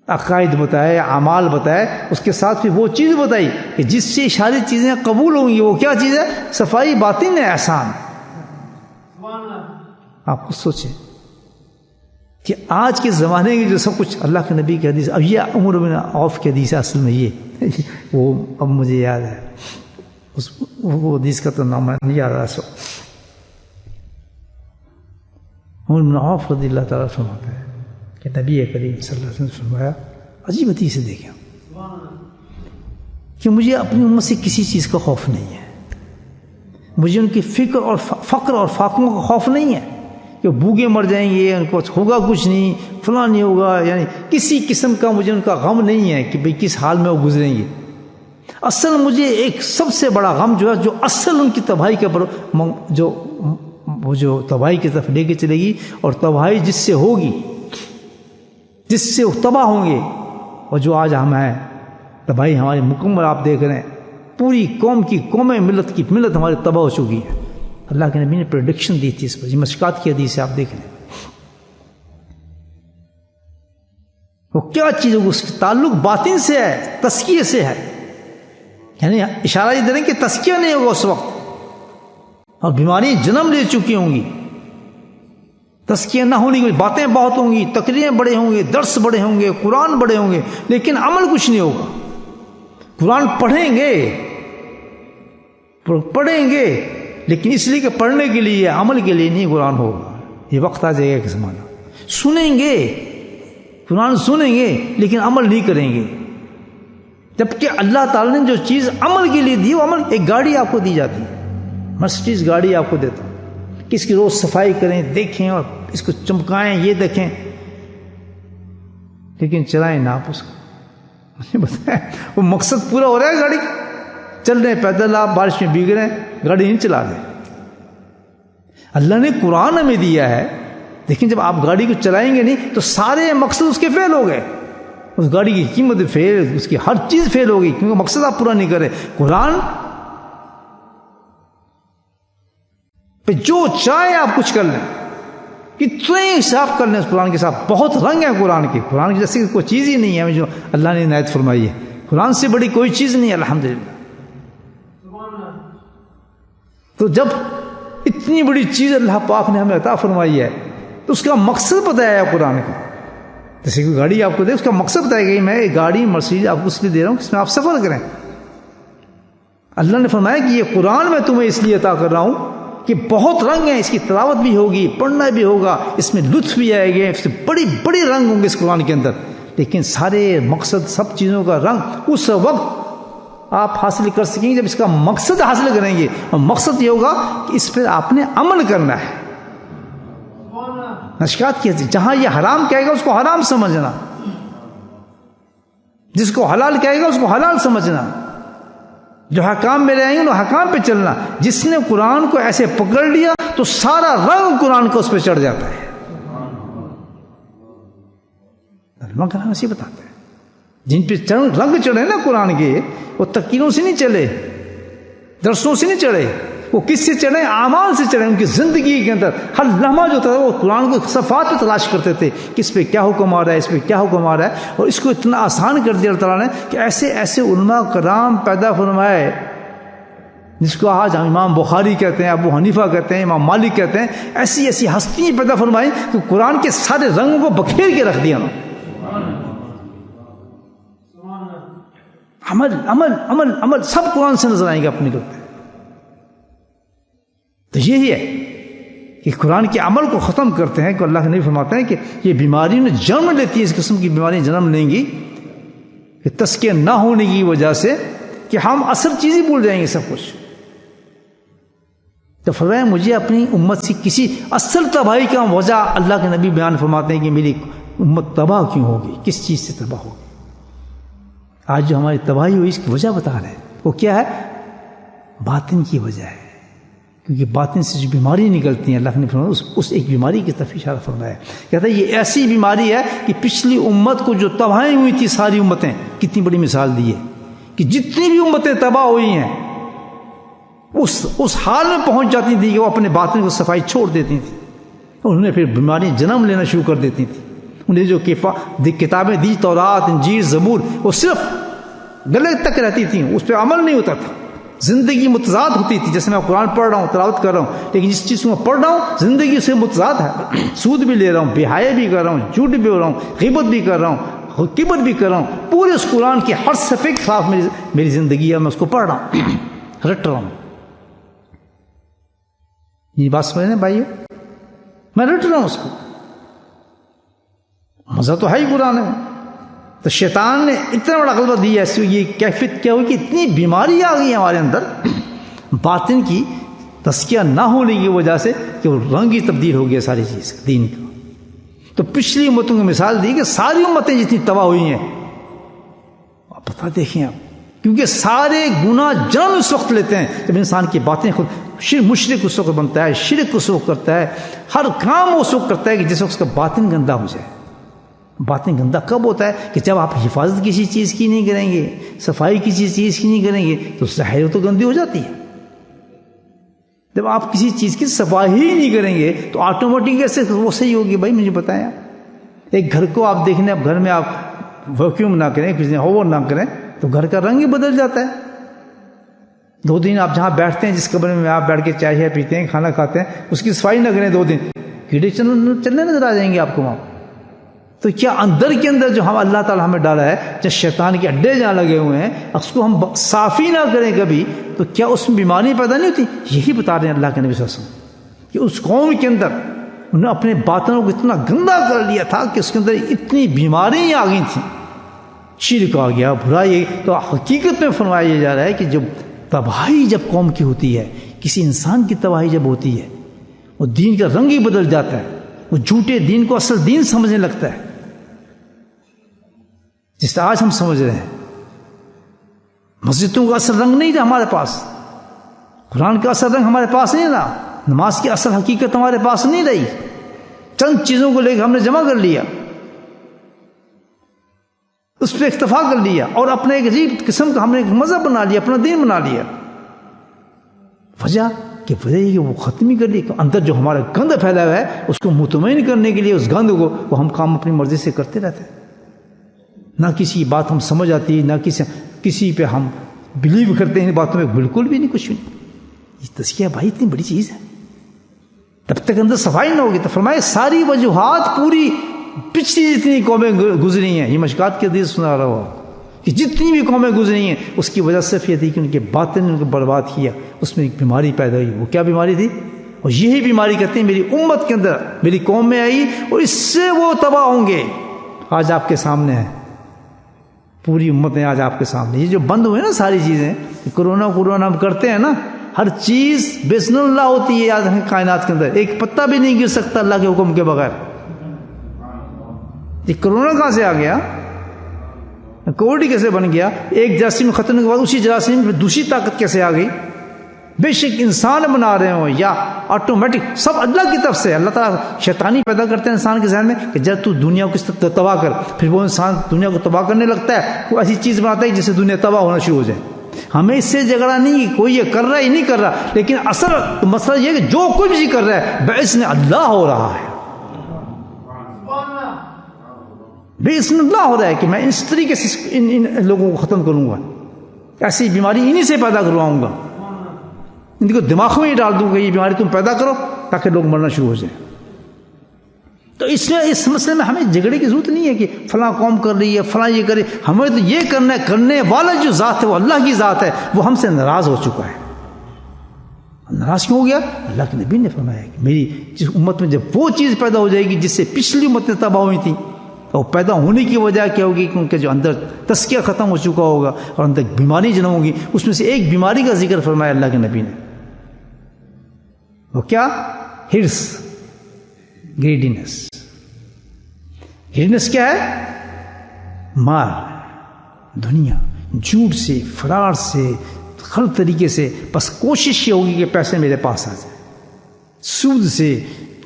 عقائد بتائے، اعمال بتائے، اس کے ساتھ پھر وہ چیز بتائی کہ جس سے ساری چیزیں قبول ہوں گی. وہ کیا چیز ہے؟ صفائی باطن ہے، احسان. آپ کو سوچیں کہ آج کے زمانے کی جو سب کچھ اللہ کے نبی کی حدیث، اب یہ عمر بن عوف کی حدیث ہے اصل میں. یہ وہ اب مجھے یاد ہے، وہ حدیث کا تو نام نہیں یاد رہا. سو عمر بن عوف رضی اللہ تعالیٰ فرماتا ہے کہ نبی کریم صلی اللہ علیہ وسلم فرمایا، عجیب حدیث سے دیکھیں، کہ مجھے اپنی امت سے کسی چیز کا خوف نہیں ہے. مجھے ان کی فکر اور فقر اور فاقوں کا خوف نہیں ہے کہ بھوکے مر جائیں گے، ان کو ہوگا کچھ نہیں، فلاں نہیں ہوگا. یعنی کسی قسم کا مجھے ان کا غم نہیں ہے کہ بھئی کس حال میں وہ گزریں گے. اصل مجھے ایک سب سے بڑا غم جو ہے، جو اصل ان کی تباہی کے پر جو تباہی کی طرف لے کے چلے گی، اور تباہی جس سے ہوگی، جس سے تباہ ہوں گے، اور جو آج ہم ہیں تباہی ہماری مکمل. آپ دیکھ رہے ہیں پوری قوم کی قومیں، ملت ہماری تباہ ہو چکی ہے. اللہ کے نبی نے پریڈکشن دی تھی اس پر، یہ مشکات کی حدیث ہے، آپ دیکھ لیں. وہ کیا چیز ہے؟ اس کا تعلق باطن سے ہے، تزکیے سے ہے. یعنی اشارہ یہ دے رہے ہیں کہ تزکیہ نہیں ہوگا اس وقت، اور بیماریاں جنم لے چکی ہوں گی. تزکیہ نہ ہونے کی باتیں بہت ہوں گی، تقریریں بڑے ہوں گے، درس بڑے ہوں گے، قرآن بڑے ہوں گے، لیکن عمل کچھ نہیں ہوگا. قرآن پڑھیں گے لیکن اس لیے کہ پڑھنے کے لیے، عمل کے لیے نہیں قرآن ہوگا. یہ وقت آ جائے گا کہ زمانہ. سنیں گے قرآن، سنیں گے لیکن عمل نہیں کریں گے. جبکہ اللہ تعالیٰ نے جو چیز عمل کے لیے دی، وہ عمل، ایک گاڑی آپ کو دی جاتی ہے، مرسڈیز گاڑی آپ کو دیتا ہوں کہ اس کی روز صفائی کریں، دیکھیں اور اس کو چمکائیں، یہ دیکھیں، لیکن چلائیں نہ آپ اس کو. مجھے بتائیں وہ مقصد پورا ہو رہا ہے گاڑی کا؟ چل رہے ہیں پیدل، آپ بارش میں بھیگ رہے ہیں، گاڑی نہیں چلا رہے. اللہ نے قرآن ہمیں دیا ہے، لیکن جب آپ گاڑی کو چلائیں گے نہیں تو سارے مقصد اس کے فیل ہو گئے. اس گاڑی کی قیمت فیل، اس کی ہر چیز فیل ہوگی، کیونکہ مقصد آپ پورا نہیں کرے. قرآن پہ جو چاہے آپ کچھ کر لیں، کتنے حساب کر لیں اس قرآن کے ساتھ. بہت رنگ ہے قرآن کے. قرآن کی جیسی کوئی چیز ہی نہیں ہے جو اللہ نے عنایت فرمائی ہے. قرآن سے بڑی کوئی چیز نہیں ہے الحمدللہ. تو جب اتنی بڑی چیز اللہ پاک نے ہمیں عطا فرمائی ہے تو اس کا مقصد بتایا ہے قرآن کا. جیسے کوئی گاڑی آپ کو دے، اس کا مقصد بتایا گیا، میں ایک گاڑی مرسیڈیز آپ کو اس لیے دے رہا ہوں کہ اس میں آپ سفر کریں. اللہ نے فرمایا کہ یہ قرآن میں تمہیں اس لیے عطا کر رہا ہوں کہ بہت رنگ ہیں، اس کی تلاوت بھی ہوگی، پڑھنا بھی ہوگا، اس میں لطف بھی آئے گا، اس سے بڑی بڑی رنگ ہوں گے اس قرآن کے اندر. لیکن سارے مقصد، سب چیزوں کا رنگ اس وقت آپ حاصل کر سکیں گے جب اس کا مقصد حاصل کریں گے. اور مقصد یہ ہوگا کہ اس پہ آپ نے عمل کرنا ہے. نشکات کی جہاں یہ حرام کہے گا اس کو حرام سمجھنا، جس کو حلال کہے گا اس کو حلال سمجھنا، جو حکام میں رہیں گے وہ حکام پہ چلنا. جس نے قرآن کو ایسے پکڑ لیا تو سارا رنگ قرآن کو اس پہ چڑھ جاتا ہے. علماء کرام ایسے بتاتے ہیں، جن پہ رنگ چڑھے نا قرآن کے، وہ تقریروں سے نہیں چلے، درسوں سے نہیں چڑھے، وہ کس سے چڑھے؟ اعمال سے چڑھے. ان کی زندگی کے اندر ہر لمحہ جو تھا وہ قرآن کو صفحات پہ تلاش کرتے تھے کہ اس پہ کیا حکم آ رہا ہے، اس پہ کیا حکم آ رہا ہے. اور اس کو اتنا آسان کر دیا اللہ تعالیٰ نے کہ ایسے ایسے علماء کرام پیدا فرمائے، جس کو آج امام بخاری کہتے ہیں، ابو حنیفہ کہتے ہیں، امام مالک کہتے ہیں. ایسی ایسی ہستیاں پیدا فرمائی کہ قرآن کے سارے رنگوں کو بکھیر کے رکھ دیا. عمل عمل عمل عمل سب قرآن سے نظر آئیں گے اپنے کرتے. تو یہی ہے کہ قرآن کے عمل کو ختم کرتے ہیں کہ اللہ کے نبی فرماتے ہیں کہ یہ بیماری نے جنم لیتی ہے، اس قسم کی بیماری جنم لیں گی کہ تزکیہ نہ ہونے کی وجہ سے کہ ہم اصل چیزیں بھول جائیں گے سب کچھ. تو فرمایا مجھے اپنی امت سے کسی اصل تباہی کا وجہ اللہ کے نبی بیان فرماتے ہیں کہ میری امت تباہ کیوں ہوگی، کس چیز سے تباہ ہوگی. آج جو ہماری تباہی ہوئی اس کی وجہ بتا رہے ہیں، وہ کیا ہے؟ باطن کی وجہ ہے. کیونکہ باطن سے جو بیماری نکلتی ہیں، اللہ نے فرمایا اس ایک بیماری کی طرف اشارہ فرمایا. کہتا ہے یہ ایسی بیماری ہے کہ پچھلی امت کو جو تباہی ہوئی تھی ساری امتیں، کتنی بڑی مثال دی ہے کہ جتنی بھی امتیں تباہ ہوئی ہیں اس حال میں پہنچ جاتی تھی کہ وہ اپنے باطن کو صفائی چھوڑ دیتی تھی، اور انہیں پھر بیماری جنم لینا شروع کر دیتی تھی. انہیں جو کتابیں دی، تورات، انجیل، زبور، وہ صرف گلے تک رہتی تھیں، اس پہ عمل نہیں ہوتا تھا. زندگی متضاد ہوتی تھی. جیسے میں قرآن پڑھ رہا ہوں، تلاوت کر رہا ہوں، لیکن جس چیز کو میں پڑھ رہا ہوں زندگی اس سے متضاد ہے. سود بھی لے رہا ہوں، بے حیائی بھی کر رہا ہوں، جھوٹ بھی ہو رہا ہوں، غیبت بھی کر رہا ہوں، کبر بھی کر رہا ہوں. پورے اس قرآن کے ہر صفحے کے خلاف میری زندگی ہے، میں اس کو پڑھ رہا ہوں، رٹ رہا ہوں. یہ بات سمجھ رہے ہیں بھائیو؟ میں رٹ رہا ہوں اس کو. مزہ تو ہے ہی قرآن میں. تو شیطان نے اتنا بڑا غلبہ دیا ہے. یہ کیفیت کیا ہوئی کہ اتنی بیماری آ گئی ہمارے اندر باطن کی تزکیہ نہ ہونے کی وجہ سے کہ وہ رنگ ہی تبدیل ہو گیا ساری چیز کا، دین کا. تو پچھلی امتوں کو مثال دی کہ ساری امتیں جتنی تباہ ہوئی ہیں، آپ پتہ دیکھیں آپ، کیونکہ سارے گناہ جنم اس وقت لیتے ہیں جب انسان کی باتیں خود مشرک اس وقت بنتا ہے، شرک اس وقت کرتا ہے، ہر کام اس وقت کرتا ہے کہ جس وقت اس کا باطن گندا ہو جائے. باطن گندا کب ہوتا ہے؟ کہ جب آپ حفاظت کسی چیز کی نہیں کریں گے، صفائی کسی چیز کی نہیں کریں گے تو ظاہر تو گندی ہو جاتی ہے. جب آپ کسی چیز کی صفائی ہی نہیں کریں گے تو آٹومیٹک ایسے وہ صحیح ہوگی. بھائی مجھے بتائیں، ایک گھر کو آپ دیکھنے، اب گھر میں آپ ویکیوم نہ کریں، کسی ہوور نہ کریں تو گھر کا رنگ ہی بدل جاتا ہے. 2 دن آپ جہاں بیٹھتے ہیں، جس کمرے میں آپ بیٹھ کے چائے پیتے ہیں، کھانا کھاتے ہیں، اس کی صفائی نہ کریں 2 دن، کیڑے چلنے نظر آ جائیں گے آپ کو وہاں. تو کیا اندر کے اندر جو ہم اللہ تعالیٰ ہمیں ڈالا ہے، جب شیطان کے اڈے جہاں لگے ہوئے ہیں، اس کو ہم صاف ہی نہ کریں کبھی، تو کیا اس میں بیماری پیدا نہیں ہوتی؟ یہی بتا رہے ہیں اللہ کے نبی صلی اللہ علیہ وسلم کہ اس قوم کے اندر انہوں نے اپنے باطنوں کو اتنا گندا کر لیا تھا کہ اس کے اندر اتنی بیماریاں آ گئی تھیں، شرک آ گیا، برائی۔ تو حقیقت میں فرمایا یہ جا رہا ہے کہ جب تباہی جب قوم کی ہوتی ہے، کسی انسان کی تباہی جب ہوتی ہے، وہ دین کا رنگ ہی بدل جاتا ہے، وہ جھوٹے دین کو اصل دین سمجھنے لگتا ہے، جس طرح آج ہم سمجھ رہے ہیں۔ مسجدوں کا اصل رنگ نہیں تھا ہمارے پاس، قرآن کا اصل رنگ ہمارے پاس نہیں رہا، نماز کی اصل حقیقت ہمارے پاس نہیں رہی، چند چیزوں کو لے کے ہم نے جمع کر لیا، اس پہ اکتفا کر لیا، اور اپنے ایک عجیب قسم کا ہم نے ایک مذہب بنا لیا، اپنا دین بنا لیا۔ وجہ یہ کہ وہ ختم ہی کر لی، اندر جو ہمارا گند پھیلا ہوا ہے اس کو مطمئن کرنے کے لیے اس گند کو وہ ہم کام اپنی مرضی سے کرتے رہتے ہیں، نہ کسی بات ہم سمجھ آتی، نہ کسی پہ ہم بلیو کرتے ہیں، باتوں میں بالکل بھی نہیں، کچھ بھی نہیں۔ یہ تزکیہ بھائی اتنی بڑی چیز ہے، تب تک اندر صفائی نہ ہوگی۔ تو فرمائے ساری وجوہات پوری پچھلی جتنی قومیں گزری ہیں، یہ مشکات کی حدیث سنا رہا ہو کہ جتنی بھی قومیں گزری ہیں اس کی وجہ صرف یہ تھی کہ ان کے باطن نے ان کو برباد کیا، اس میں ایک بیماری پیدا ہوئی۔ وہ کیا بیماری تھی؟ اور یہی بیماری کہتے ہیں میری امت کے اندر، میری قوم میں آئی، اور اس سے وہ تباہ ہوں گے۔ آج آپ کے سامنے ہے، پوری امت ہے آج آپ کے سامنے، یہ جو بند ہوئے نا ساری چیزیں، کرونا ہم کرتے ہیں نا، ہر چیز بسم اللہ ہوتی ہے یاد رکھیں، کائنات کے اندر ایک پتا بھی نہیں گر سکتا اللہ کے حکم کے بغیر۔ یہ کرونا کہاں سے آ گیا؟ کووڈ کیسے بن گیا؟ ایک جراثیم ختم ہونے کے بعد اسی جراثیم میں دوسری طاقت کیسے آ گئی؟ بے شک انسان بنا رہے ہوں یا آٹومیٹک، سب اللہ کی طرف سے۔ اللہ تعالیٰ شیطانی پیدا کرتے ہیں انسان کے ذہن میں کہ جب تو دنیا کو کس طرح تباہ کر، پھر وہ انسان دنیا کو تباہ کرنے لگتا ہے، کوئی ایسی چیز بناتا ہے جس سے دنیا تباہ ہونا شروع ہو جائے۔ ہمیں اس سے جھگڑا نہیں کہ کوئی یہ کر رہا ہے ہی نہیں کر رہا، لیکن اصل مسئلہ یہ کہ جو کچھ بھی کر رہا ہے باذن اللہ ہو رہا ہے، باذن اللہ ہو رہا ہے کہ میں اس طریقے سے ان لوگوں کو ختم کروں گا، ایسی بیماری انہی سے پیدا کرواؤں گا، ان کو دماغ میں ہی ڈال دوں گا یہ بیماری تم پیدا کرو تاکہ لوگ مرنا شروع ہو جائیں۔ تو اس میں اس مسئلے میں ہمیں جھگڑے کی ضرورت نہیں ہے کہ فلاں قوم کر رہی ہے، فلاں یہ کرے، ہمیں تو یہ کرنا ہے، کرنے والا جو ذات ہے وہ اللہ کی ذات ہے، وہ ہم سے ناراض ہو چکا ہے۔ ناراض کیوں ہو گیا؟ اللہ کے نبی نے فرمایا کہ میری جس امت میں جب وہ چیز پیدا ہو جائے گی جس سے پچھلی امتیں تباہ ہوئی تھیں، تو پیدا ہونے کی وجہ کیا ہوگی کہ ان کے جو اندر تزکیہ ختم ہو چکا ہوگا اور اندر بیماری جنم ہوگی۔ اس میں سے ایک بیماری کا ذکر فرمایا اللہ کے نبی نے، وہ کیا؟ ہرس، گریڈینس۔ گریڈینس کیا ہے؟ مال، دنیا، جھوٹ سے، فرار سے، ہر طریقے سے بس کوشش یہ ہوگی کہ پیسے میرے پاس آ جائیں، سود سے،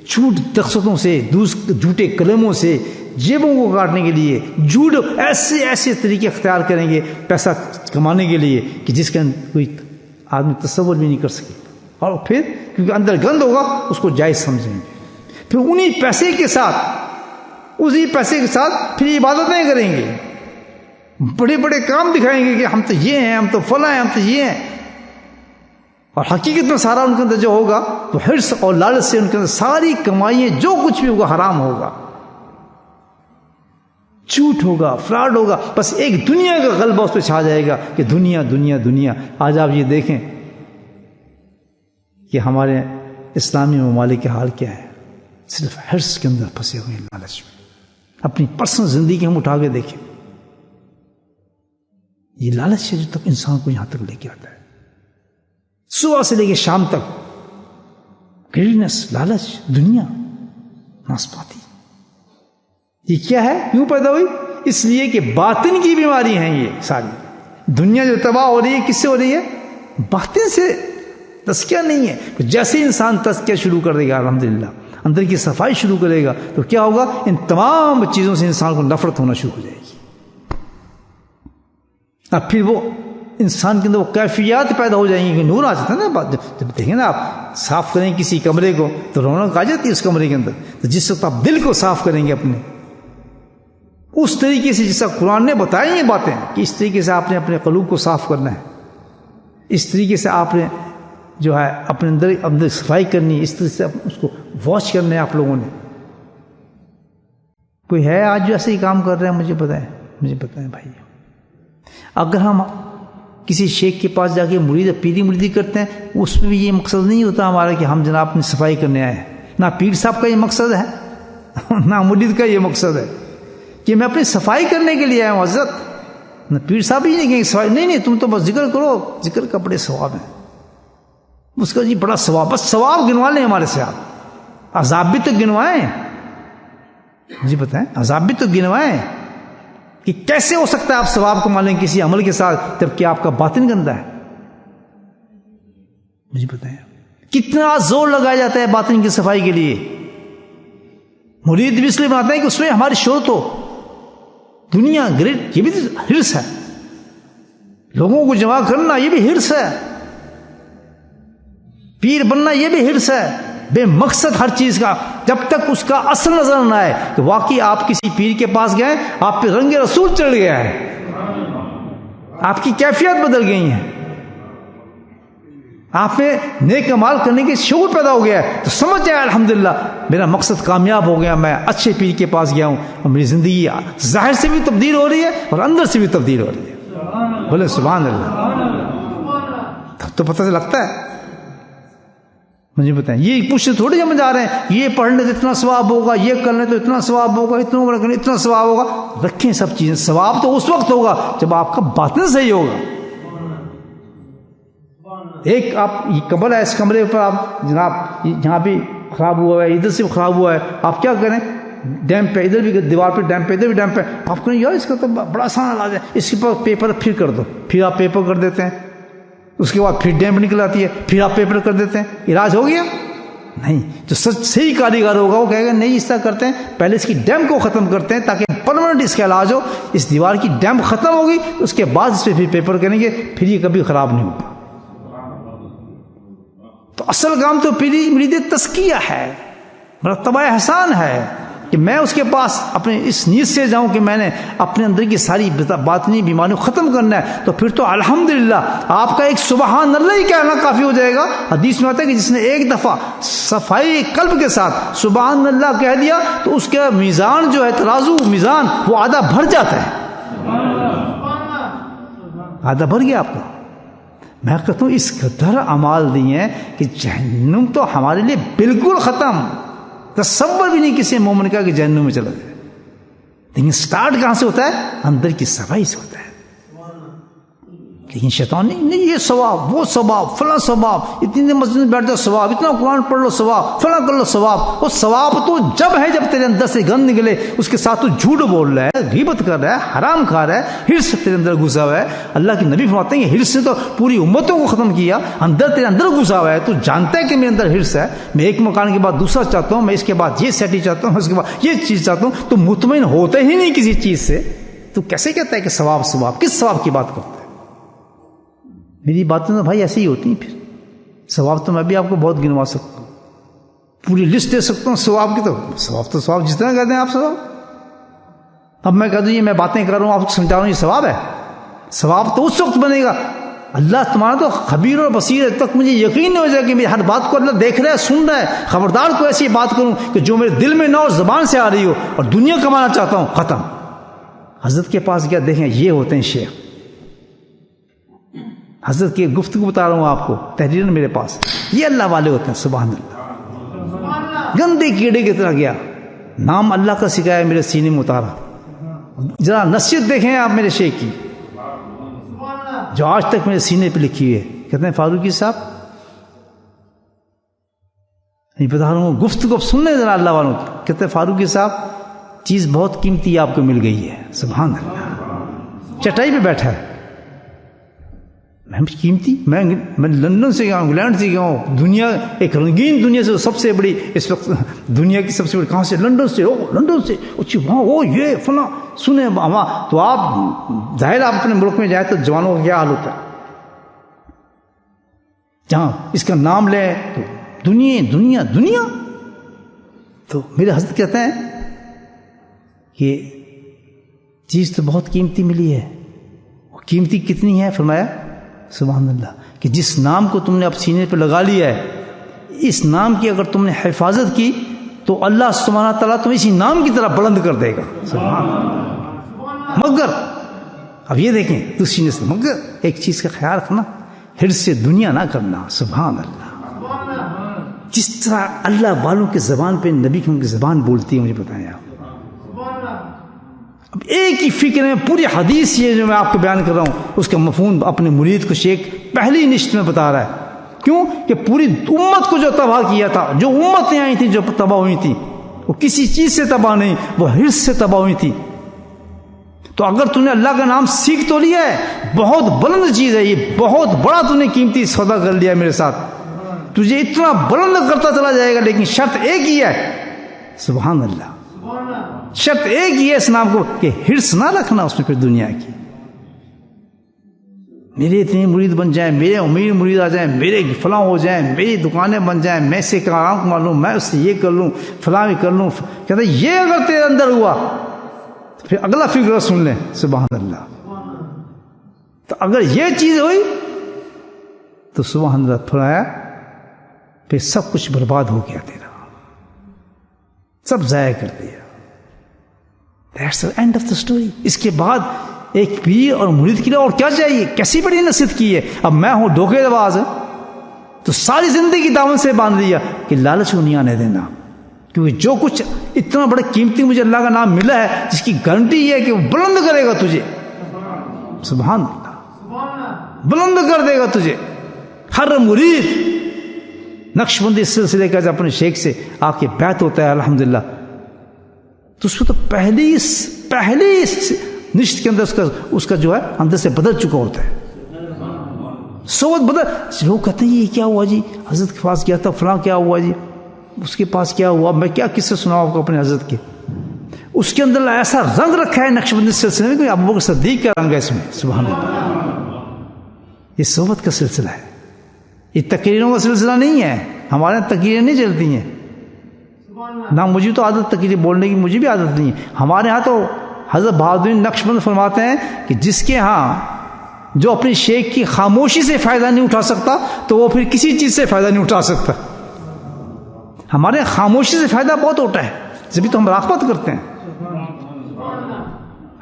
جھوٹ دخصتوں سے، جھوٹے کلموں سے، جیبوں کو کاٹنے کے لیے جھوٹ، ایسے طریقے اختیار کریں گے پیسہ کمانے کے لیے کہ جس کا کوئی آدمی تصور بھی نہیں کر سکے، اور پھر کیونکہ اندر گند ہوگا اس کو جائز سمجھیں گے، پھر انہی پیسے کے ساتھ پھر عبادتیں کریں گے، بڑے بڑے کام دکھائیں گے کہ ہم تو یہ ہیں، ہم تو فلاں ہیں، ہم تو یہ ہیں، اور حقیقت میں سارا ان کے اندر جو ہوگا تو حرص اور لالچ سے ان کے اندر ساری کمائیاں جو کچھ بھی ہوگا حرام ہوگا، جھوٹ ہوگا، فراڈ ہوگا، بس ایک دنیا کا غلبہ اس پہ چھا جائے گا کہ دنیا دنیا دنیا۔ آج آپ یہ دیکھیں کہ ہمارے اسلامی ممالک کے حال کیا ہے، صرف حرص کے اندر پھنسے ہوئے ہیں، لالچ میں۔ اپنی پرسنل زندگی ہم اٹھا کے دیکھیں، یہ لالچ ہے جو تک انسان کو یہاں تک لے کے آتا ہے، صبح سے لے کے شام تک گریڈینس، لالچ، دنیا، ناسپاتی۔ یہ کیا ہے؟ کیوں پیدا ہوئی؟ اس لیے کہ باطن کی بیماری ہیں یہ ساری۔ دنیا جو تباہ ہو رہی ہے کس سے ہو رہی ہے؟ باطن سے۔ تزکیہ نہیں ہے۔ جیسے انسان تزکیہ شروع کر دے گا، الحمدللہ اندر کی صفائی شروع کرے گا، تو کیا ہوگا؟ ان تمام چیزوں سے انسان کو نفرت ہونا شروع ہو جائے گی۔ اب پھر وہ انسان کے اندر وہ کیفیات پیدا ہو جائیں گی کہ نور آ جاتا ہے نا۔ جب دیکھیں نا آپ صاف کریں کسی کمرے کو تو رونق آ جاتی ہے اس کمرے کے اندر۔ تو جس وقت آپ دل کو صاف کریں گے اپنے اس طریقے سے، جیسا قرآن نے بتائی یہ باتیں کہ اس طریقے سے آپ نے اپنے قلوب کو صاف کرنا ہے، اس طریقے سے آپ نے جو ہے اپنے اندر صفائی کرنی، اس طرح سے اس کو واش کرنا ہے آپ لوگوں نے۔ کوئی ہے آج جو ایسے ہی کام کر رہے ہیں؟ مجھے بتائیں بھائی. اگر ہم کسی شیخ کے پاس جا کے پیری مریدی کرتے ہیں، اس میں بھی یہ مقصد نہیں ہوتا ہمارا کہ ہم جناب اپنی صفائی کرنے آئے ہیں. نہ پیر صاحب کا یہ مقصد ہے نہ مرید کا یہ مقصد ہے کہ میں اپنی صفائی کرنے کے لیے آیا ہوں. حضرت نہ پیر صاحب ہی نہیں کہیں صفائی، نہیں تم تو بس ذکر کرو، ذکر کا بڑے ثواب ہیں، اس کا جی بڑا ثواب، بس ثواب گنوا لیں ہمارے سے، آپ عذاب بھی تو گنوائیں. جی بتائیں، عذاب بھی تو گنوائیں کہ کیسے ہو سکتا ہے آپ ثواب کما لیں کسی عمل کے ساتھ جبکہ آپ کا باطن گندا ہے. مجھے بتائیں کتنا زور لگایا جاتا ہے باطن کی صفائی کے لیے. مرید بھی اس لیے بناتے ہیں کہ اس میں ہماری شہرت ہو، دنیا گریٹ، یہ بھی ہرس ہے، لوگوں کو جمع کرنا یہ بھی ہرس ہے، پیر بننا یہ بھی ہرس ہے، بے مقصد ہر چیز کا، جب تک اس کا اصل نظر نہ آئے کہ واقعی آپ کسی پیر کے پاس گئے، آپ پہ رنگ رسول چڑھ گیا ہے، آپ کی کیفیت بدل گئی ہے، آپ میں نیک عمال کرنے کی شعور پیدا ہو گیا ہے، تو سمجھ جائے الحمدللہ میرا مقصد کامیاب ہو گیا، میں اچھے پیر کے پاس گیا ہوں اور میری زندگی ظاہر سے بھی تبدیل ہو رہی ہے اور اندر سے بھی تبدیل ہو رہی ہے. بولے سبحان اللہ. تب تو پتہ لگتا ہے. مجھے بتائیں یہ پوچھ تھوڑی سمجھ آ رہے ہیں یہ پڑھ لیں تو اتنا ثواب ہوگا، یہ کر لیں تو اتنا ثواب ہوگا، اتنا ثواب ہوگا. رکھیں سب چیزیں، ثواب تو اس وقت ہوگا جب آپ کا باطن صحیح ہوگا. ایک آپ یہ کمرہ ہے، اس کمرے پر آپ جناب یہاں بھی خراب ہوا ہے، ادھر سے بھی خراب ہوا ہے، آپ کیا کریں؟ ڈیمپ پہ، ادھر بھی دیوار پہ ڈیمپ پہ، ادھر بھی ڈیمپ پہ، آپ کہیں یار اس کا تو بڑا آسان علاج ہے، اس کے پاس پیپر پھر کر دو، پھر آپ پیپر کر دیتے ہیں، اس کے بعد پھر ڈیمپ نکل آتی ہے، پھر آپ پیپر کر دیتے ہیں، علاج ہو گیا؟ نہیں. جو صحیح کاریگر ہوگا وہ کہے گا نہیں اس طرح کرتے ہیں، پہلے اس کی ڈیمپ کو ختم کرتے ہیں تاکہ پرماننٹ اس کا علاج ہو. اس دیوار کی ڈیمپ ختم ہوگی اس کے بعد اس پہ پھر پیپر کریں گے، پھر یہ کبھی خراب نہیں ہوگا. تو اصل کام تو پیری مرید تزکیہ ہے، مرتبہ احسان ہے کہ میں اس کے پاس اپنے اس نیت سے جاؤں کہ میں نے اپنے اندر کی ساری باطنی بیماریوں ختم کرنا ہے. تو پھر تو الحمدللہ آپ کا ایک سبحان اللہ ہی کہنا کافی ہو جائے گا. حدیث میں آتا ہے کہ جس نے ایک دفعہ صفائی قلب کے ساتھ سبحان اللہ کہہ دیا تو اس کا میزان جو ہے، ترازو میزان، وہ آدھا بھر جاتا ہے، آدھا بھر گیا آپ کا. میں کہتا ہوں اس قدر اعمال دیے ہیں کہ جہنم تو ہمارے لیے بالکل ختم، تصور بھی نہیں کسی مومن کا کہ جہنم میں چلا جائے. لیکن سٹارٹ کہاں سے ہوتا ہے؟ اندر کی صفائی سے ہوتا ہے. لیکن شیطان نہیں یہ ثواب، وہ ثواب، فلاں ثواب، اتنی مسجد میں بیٹھ جاؤ ثواب، اتنا قرآن پڑھ لو ثواب، فلاں کر لو ثواب. وہ ثواب تو جب ہے جب تیرے اندر سے گند نکلے، اس کے ساتھ تو جھوٹ بول رہا ہے، غیبت کر رہا ہے، حرام کھا رہا ہے، ہرس تیرے اندر گھسا ہوا ہے. اللہ کے نبی فرماتے ہیں کہ ہرس نے تو پوری امتوں کو ختم کیا، تیرے اندر گھسا ہوا ہے. تو جانتا ہے کہ میرے اندر ہرس ہے، میں ایک مکان کے بعد دوسرا چاہتا ہوں، میں اس کے بعد یہ سیٹی چاہتا ہوں، اس کے بعد یہ چیز چاہتا ہوں. تو مطمئن ہوتا ہی نہیں کسی چیز سے، تو کیسے کہتا ہے کہ ثواب ثواب؟ کس ثواب کی بات کرتا ہے؟ میری باتیں تو بھائی ایسے ہی ہوتی ہیں. پھر ثواب تو میں بھی آپ کو بہت گنوا سکتا ہوں، پوری لسٹ دے سکتا ہوں ثواب کی. تو ثواب جتنا کہتے ہیں آپ ثواب. اب میں کہہ دوں یہ میں باتیں کر رہا ہوں، آپ کو سمجھا رہا ہوں، یہ ثواب ہے. ثواب تو اس وقت بنے گا اللہ تمہارا تو خبیر اور بصیر ہے، تک مجھے یقین نہیں ہو جائے کہ میری ہر بات کو اللہ دیکھ رہا ہے، سن رہا ہے. خبردار کو ایسی بات کروں کہ جو میرے دل میں نہ اور زبان سے آ رہی ہو اور دنیا کمانا چاہتا ہوں، ختم. حضرت کے پاس گیا، دیکھیں یہ ہوتے ہیں شیخ. حضرت کی گفتگو بتا رہا ہوں آپ کو تحریر میرے پاس، یہ اللہ والے ہوتے ہیں. سبحان اللہ. گندے کیڑے کی طرح گیا، نام اللہ کا سکھایا میرے سینے میں اتارا. ذرا نصیحت دیکھیں آپ میرے شیخ کی جو آج تک میرے سینے پہ لکھی ہے. کہتے ہیں فاروقی صاحب نہیں بتا رہا ہوں، گفتگو سننے ذرا اللہ والوں کی. کہتے ہیں فاروقی صاحب چیز بہت قیمتی آپ کو مل گئی ہے. سبحان اللہ. چٹائی پہ بیٹھا ہے، میں قیمتی، میں لندن سے گیا ہوں، انگلینڈ سے گیا ہوں، دنیا ایک رنگین دنیا سے سب سے بڑی اس وقت دنیا کی سب سے بڑی، کہاں سے؟ لندن سے. لندن سے اچھی وہاں وہ یہ فلاں سنے وہاں. تو آپ ظاہر آپ اپنے ملک میں جائیں تو جوانوں کا کیا حال ہوتا ہے، جہاں اس کا نام لیں تو دنیا دنیا دنیا. تو میرے حضرت کہتے ہیں کہ چیز تو بہت قیمتی ملی ہے. قیمتی کتنی ہے؟ فرمایا سبحان اللہ کہ جس نام کو تم نے اب سینے پہ لگا لیا ہے، اس نام کی اگر تم نے حفاظت کی تو اللہ سبحانہ تعالیٰ تمہیں اسی نام کی طرح بلند کر دے گا. سبحان اللہ. مگر اب یہ دیکھیں دوسری نسل، مگر ایک چیز کا خیال رکھنا، حرص سے دنیا نہ کرنا. سبحان اللہ. جس طرح اللہ والوں کے زبان پہ نبی کی زبان بولتی ہے، مجھے بتائیں آپ. اب ایک ہی فکر میں پوری حدیث یہ جو میں آپ کو بیان کر رہا ہوں اس کا مفہوم اپنے مرید کو شیخ پہلی نشت میں بتا رہا ہے. کیوں کہ پوری امت کو جو تباہ کیا تھا، جو امتیں آئی تھیں جو تباہ ہوئی تھیں، وہ کسی چیز سے تباہ نہیں، وہ حرص سے تباہ ہوئی تھی. تو اگر تم نے اللہ کا نام سیکھ تو لیا ہے، بہت بلند چیز ہے یہ، بہت بڑا تم نے قیمتی سودا کر لیا میرے ساتھ، تجھے اتنا بلند کرتا چلا جائے گا. لیکن شرط ایک ہی ہے، سبحان اللہ، شرط ایک ہی ہے اس نام کو کہ حرص نہ رکھنا اس میں پھر دنیا کی. میرے اتنے مرید بن جائیں، میرے امیر مرید آ جائیں، میرے فلاں ہو جائیں، میری دکانیں بن جائیں، میں سے آرام کما لوں، میں اس سے یہ کر لوں، فلاں بھی کر لوں. کہتے یہ اگر تیرے اندر ہوا پھر اگلا فکر سن لیں. سبحان اللہ. تو اگر یہ چیز ہوئی تو سبحان اللہ پھرایا پھر سب کچھ برباد ہو گیا، تیرا سب ضائع کر دیا. That's the end of the story. اس کے بعد ایک پیر اور مرید کے لیے اور کیا چاہیے؟ کیسی بڑی نصیحت کی ہے. اب میں ہوں دھوکے باز تو ساری زندگی دامن سے باندھ دیا کہ لالچ کو نہیں آنے دینا، کیونکہ جو کچھ اتنا بڑا قیمتی مجھے اللہ کا نام ملا ہے جس کی گارنٹی یہ ہے کہ وہ بلند کرے گا تجھے. سبحان اللہ. بلند کر دے گا تجھے. ہر مرید نقشبندی سلسلے کا جب اپنے شیخ سے آ کے بیعت ہوتا ہے الحمدللہ، تو اس کو تو پہلی نشت کے اندر اس کا جو ہے اندر سے بدل چکا ہوتا ہے. صوت بدل. لوگ کہتے ہیں یہ کیا ہوا جی، حضرت کے پاس گیا تھا فلاں، کیا ہوا جی اس کے پاس کیا ہوا، میں کیا کس سے سناؤں آپ کو اپنے حضرت کے. اس کے اندر ایسا رنگ رکھا ہے نقشبندی سلسلے میں کہ ابو بکر صدیق کا رنگ ہے اس میں. سبحان اللہ. یہ صحبت کا سلسلہ ہے، یہ تقریروں کا سلسلہ نہیں ہے. ہمارے یہاں تقریریں نہیں چلتی ہیں، نہ مجھے تو عادت تقریر بولنے کی، مجھے بھی عادت نہیں ہے. ہمارے ہاں تو حضرت بہادر نقشبند فرماتے ہیں کہ جس کے ہاں جو اپنی شیخ کی خاموشی سے فائدہ نہیں اٹھا سکتا تو وہ پھر کسی چیز سے فائدہ نہیں اٹھا سکتا. ہمارے یہاں خاموشی سے فائدہ بہت ہوتا ہے، جبھی تو ہم مراقبت کرتے ہیں.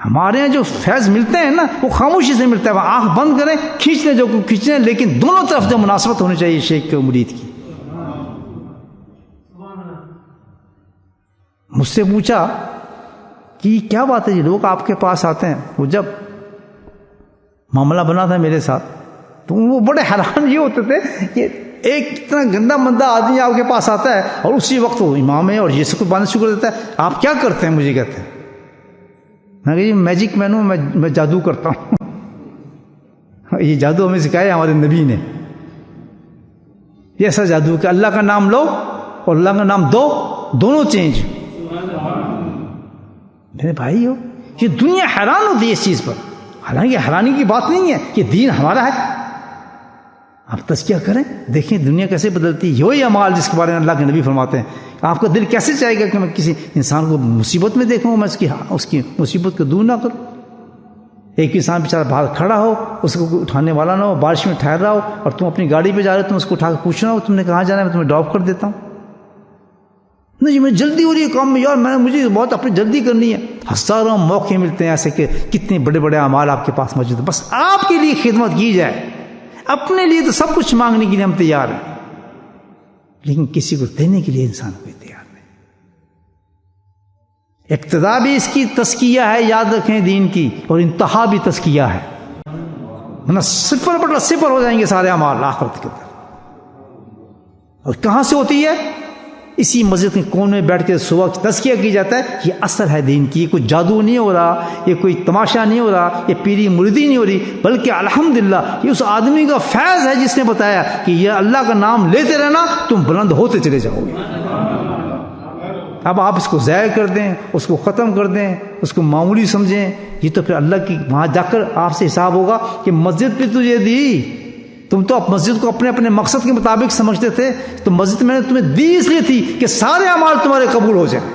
ہمارے یہاں جو فیض ملتے ہیں نا وہ خاموشی سے ملتا ہے. وہ آنکھ بند کریں، کھینچ لیں جو کھینچیں، لیکن دونوں طرف جو مناسبت ہونی چاہیے شیخ کے مرید کی. مجھ سے پوچھا کہ کیا بات ہے جی لوگ آپ کے پاس آتے ہیں. وہ جب معاملہ بنا تھا میرے ساتھ تو وہ بڑے حیران یہ ہوتے تھے کہ ایک اتنا گندا مندہ آدمی آپ کے پاس آتا ہے اور اسی وقت وہ امام ہے اور یہ سب باندھ شکر دیتا ہے، آپ کیا کرتے ہیں؟ مجھے کہتے ہیں. میں کہ جی میجک مین ہوں، میں جادو کرتا ہوں. یہ جادو ہمیں سکھایا ہمارے نبی نے. یہ ایسا جادو کہ اللہ کا نام لو اور اللہ کا نام دو، دونوں چینج. میرے بھائی ہو، یہ دنیا حیران ہوتی ہے اس چیز پر. حالانکہ حیرانی کی بات نہیں ہے، یہ دین ہمارا ہے. آپ تزکیہ کریں، دیکھیں دنیا کیسے بدلتی ہے. وہی اعمال جس کے بارے میں اللہ کے نبی فرماتے ہیں. آپ کا دل کیسے چاہے گا کہ میں کسی انسان کو مصیبت میں دیکھوں، میں اس کی مصیبت کو دور نہ کروں. ایک انسان بیچارہ باہر کھڑا ہو، اس کو اٹھانے والا نہ ہو، بارش میں ٹھہر رہا ہو اور تم اپنی گاڑی پہ جا رہے ہو، تم اس کو اٹھا کے پوچھنا ہو تم نے کہاں جانا ہے، میں تمہیں ڈراپ کر دیتا ہوں. نہیں جی میں جلدی ہو رہی ہے کام میں، یار مجھے بہت اپنی جلدی کرنی ہے. ہزاروں موقع ملتے ہیں ایسے کہ کتنے بڑے بڑے اعمال آپ کے پاس موجود ہیں. بس آپ کے لیے خدمت کی جائے. اپنے لیے تو سب کچھ مانگنے کے لیے ہم تیار ہیں، لیکن کسی کو دینے کے لیے انسان کوئی تیار نہیں. ابتدا بھی اس کی تزکیہ ہے، یاد رکھیں دین کی، اور انتہا بھی تزکیہ ہے. ورنہ صفر بٹا صفر ہو جائیں گے سارے اعمال آخرت کے اندر. اور کہاں سے ہوتی ہے؟ اسی مسجد کے کونے میں بیٹھ کے صبح تزکیہ کی جاتا ہے. یہ اصل ہے دین کی. یہ کوئی جادو نہیں ہو رہا، یہ کوئی تماشا نہیں ہو رہا، یہ پیری مریدی نہیں ہو رہی، بلکہ الحمدللہ یہ اس آدمی کا فیض ہے جس نے بتایا کہ یہ اللہ کا نام لیتے رہنا تم بلند ہوتے چلے جاؤ گے. اب آپ اس کو ضائع کر دیں، اس کو ختم کر دیں، اس کو معمولی سمجھیں، یہ تو پھر اللہ کی وہاں جا کر آپ سے حساب ہوگا کہ مسجد بھی تجھے دی، تم تو مسجد کو اپنے اپنے مقصد کے مطابق سمجھتے تھے، تو مسجد میں نے تمہیں دی اس لیے تھی کہ سارے اعمال تمہارے قبول ہو جائیں.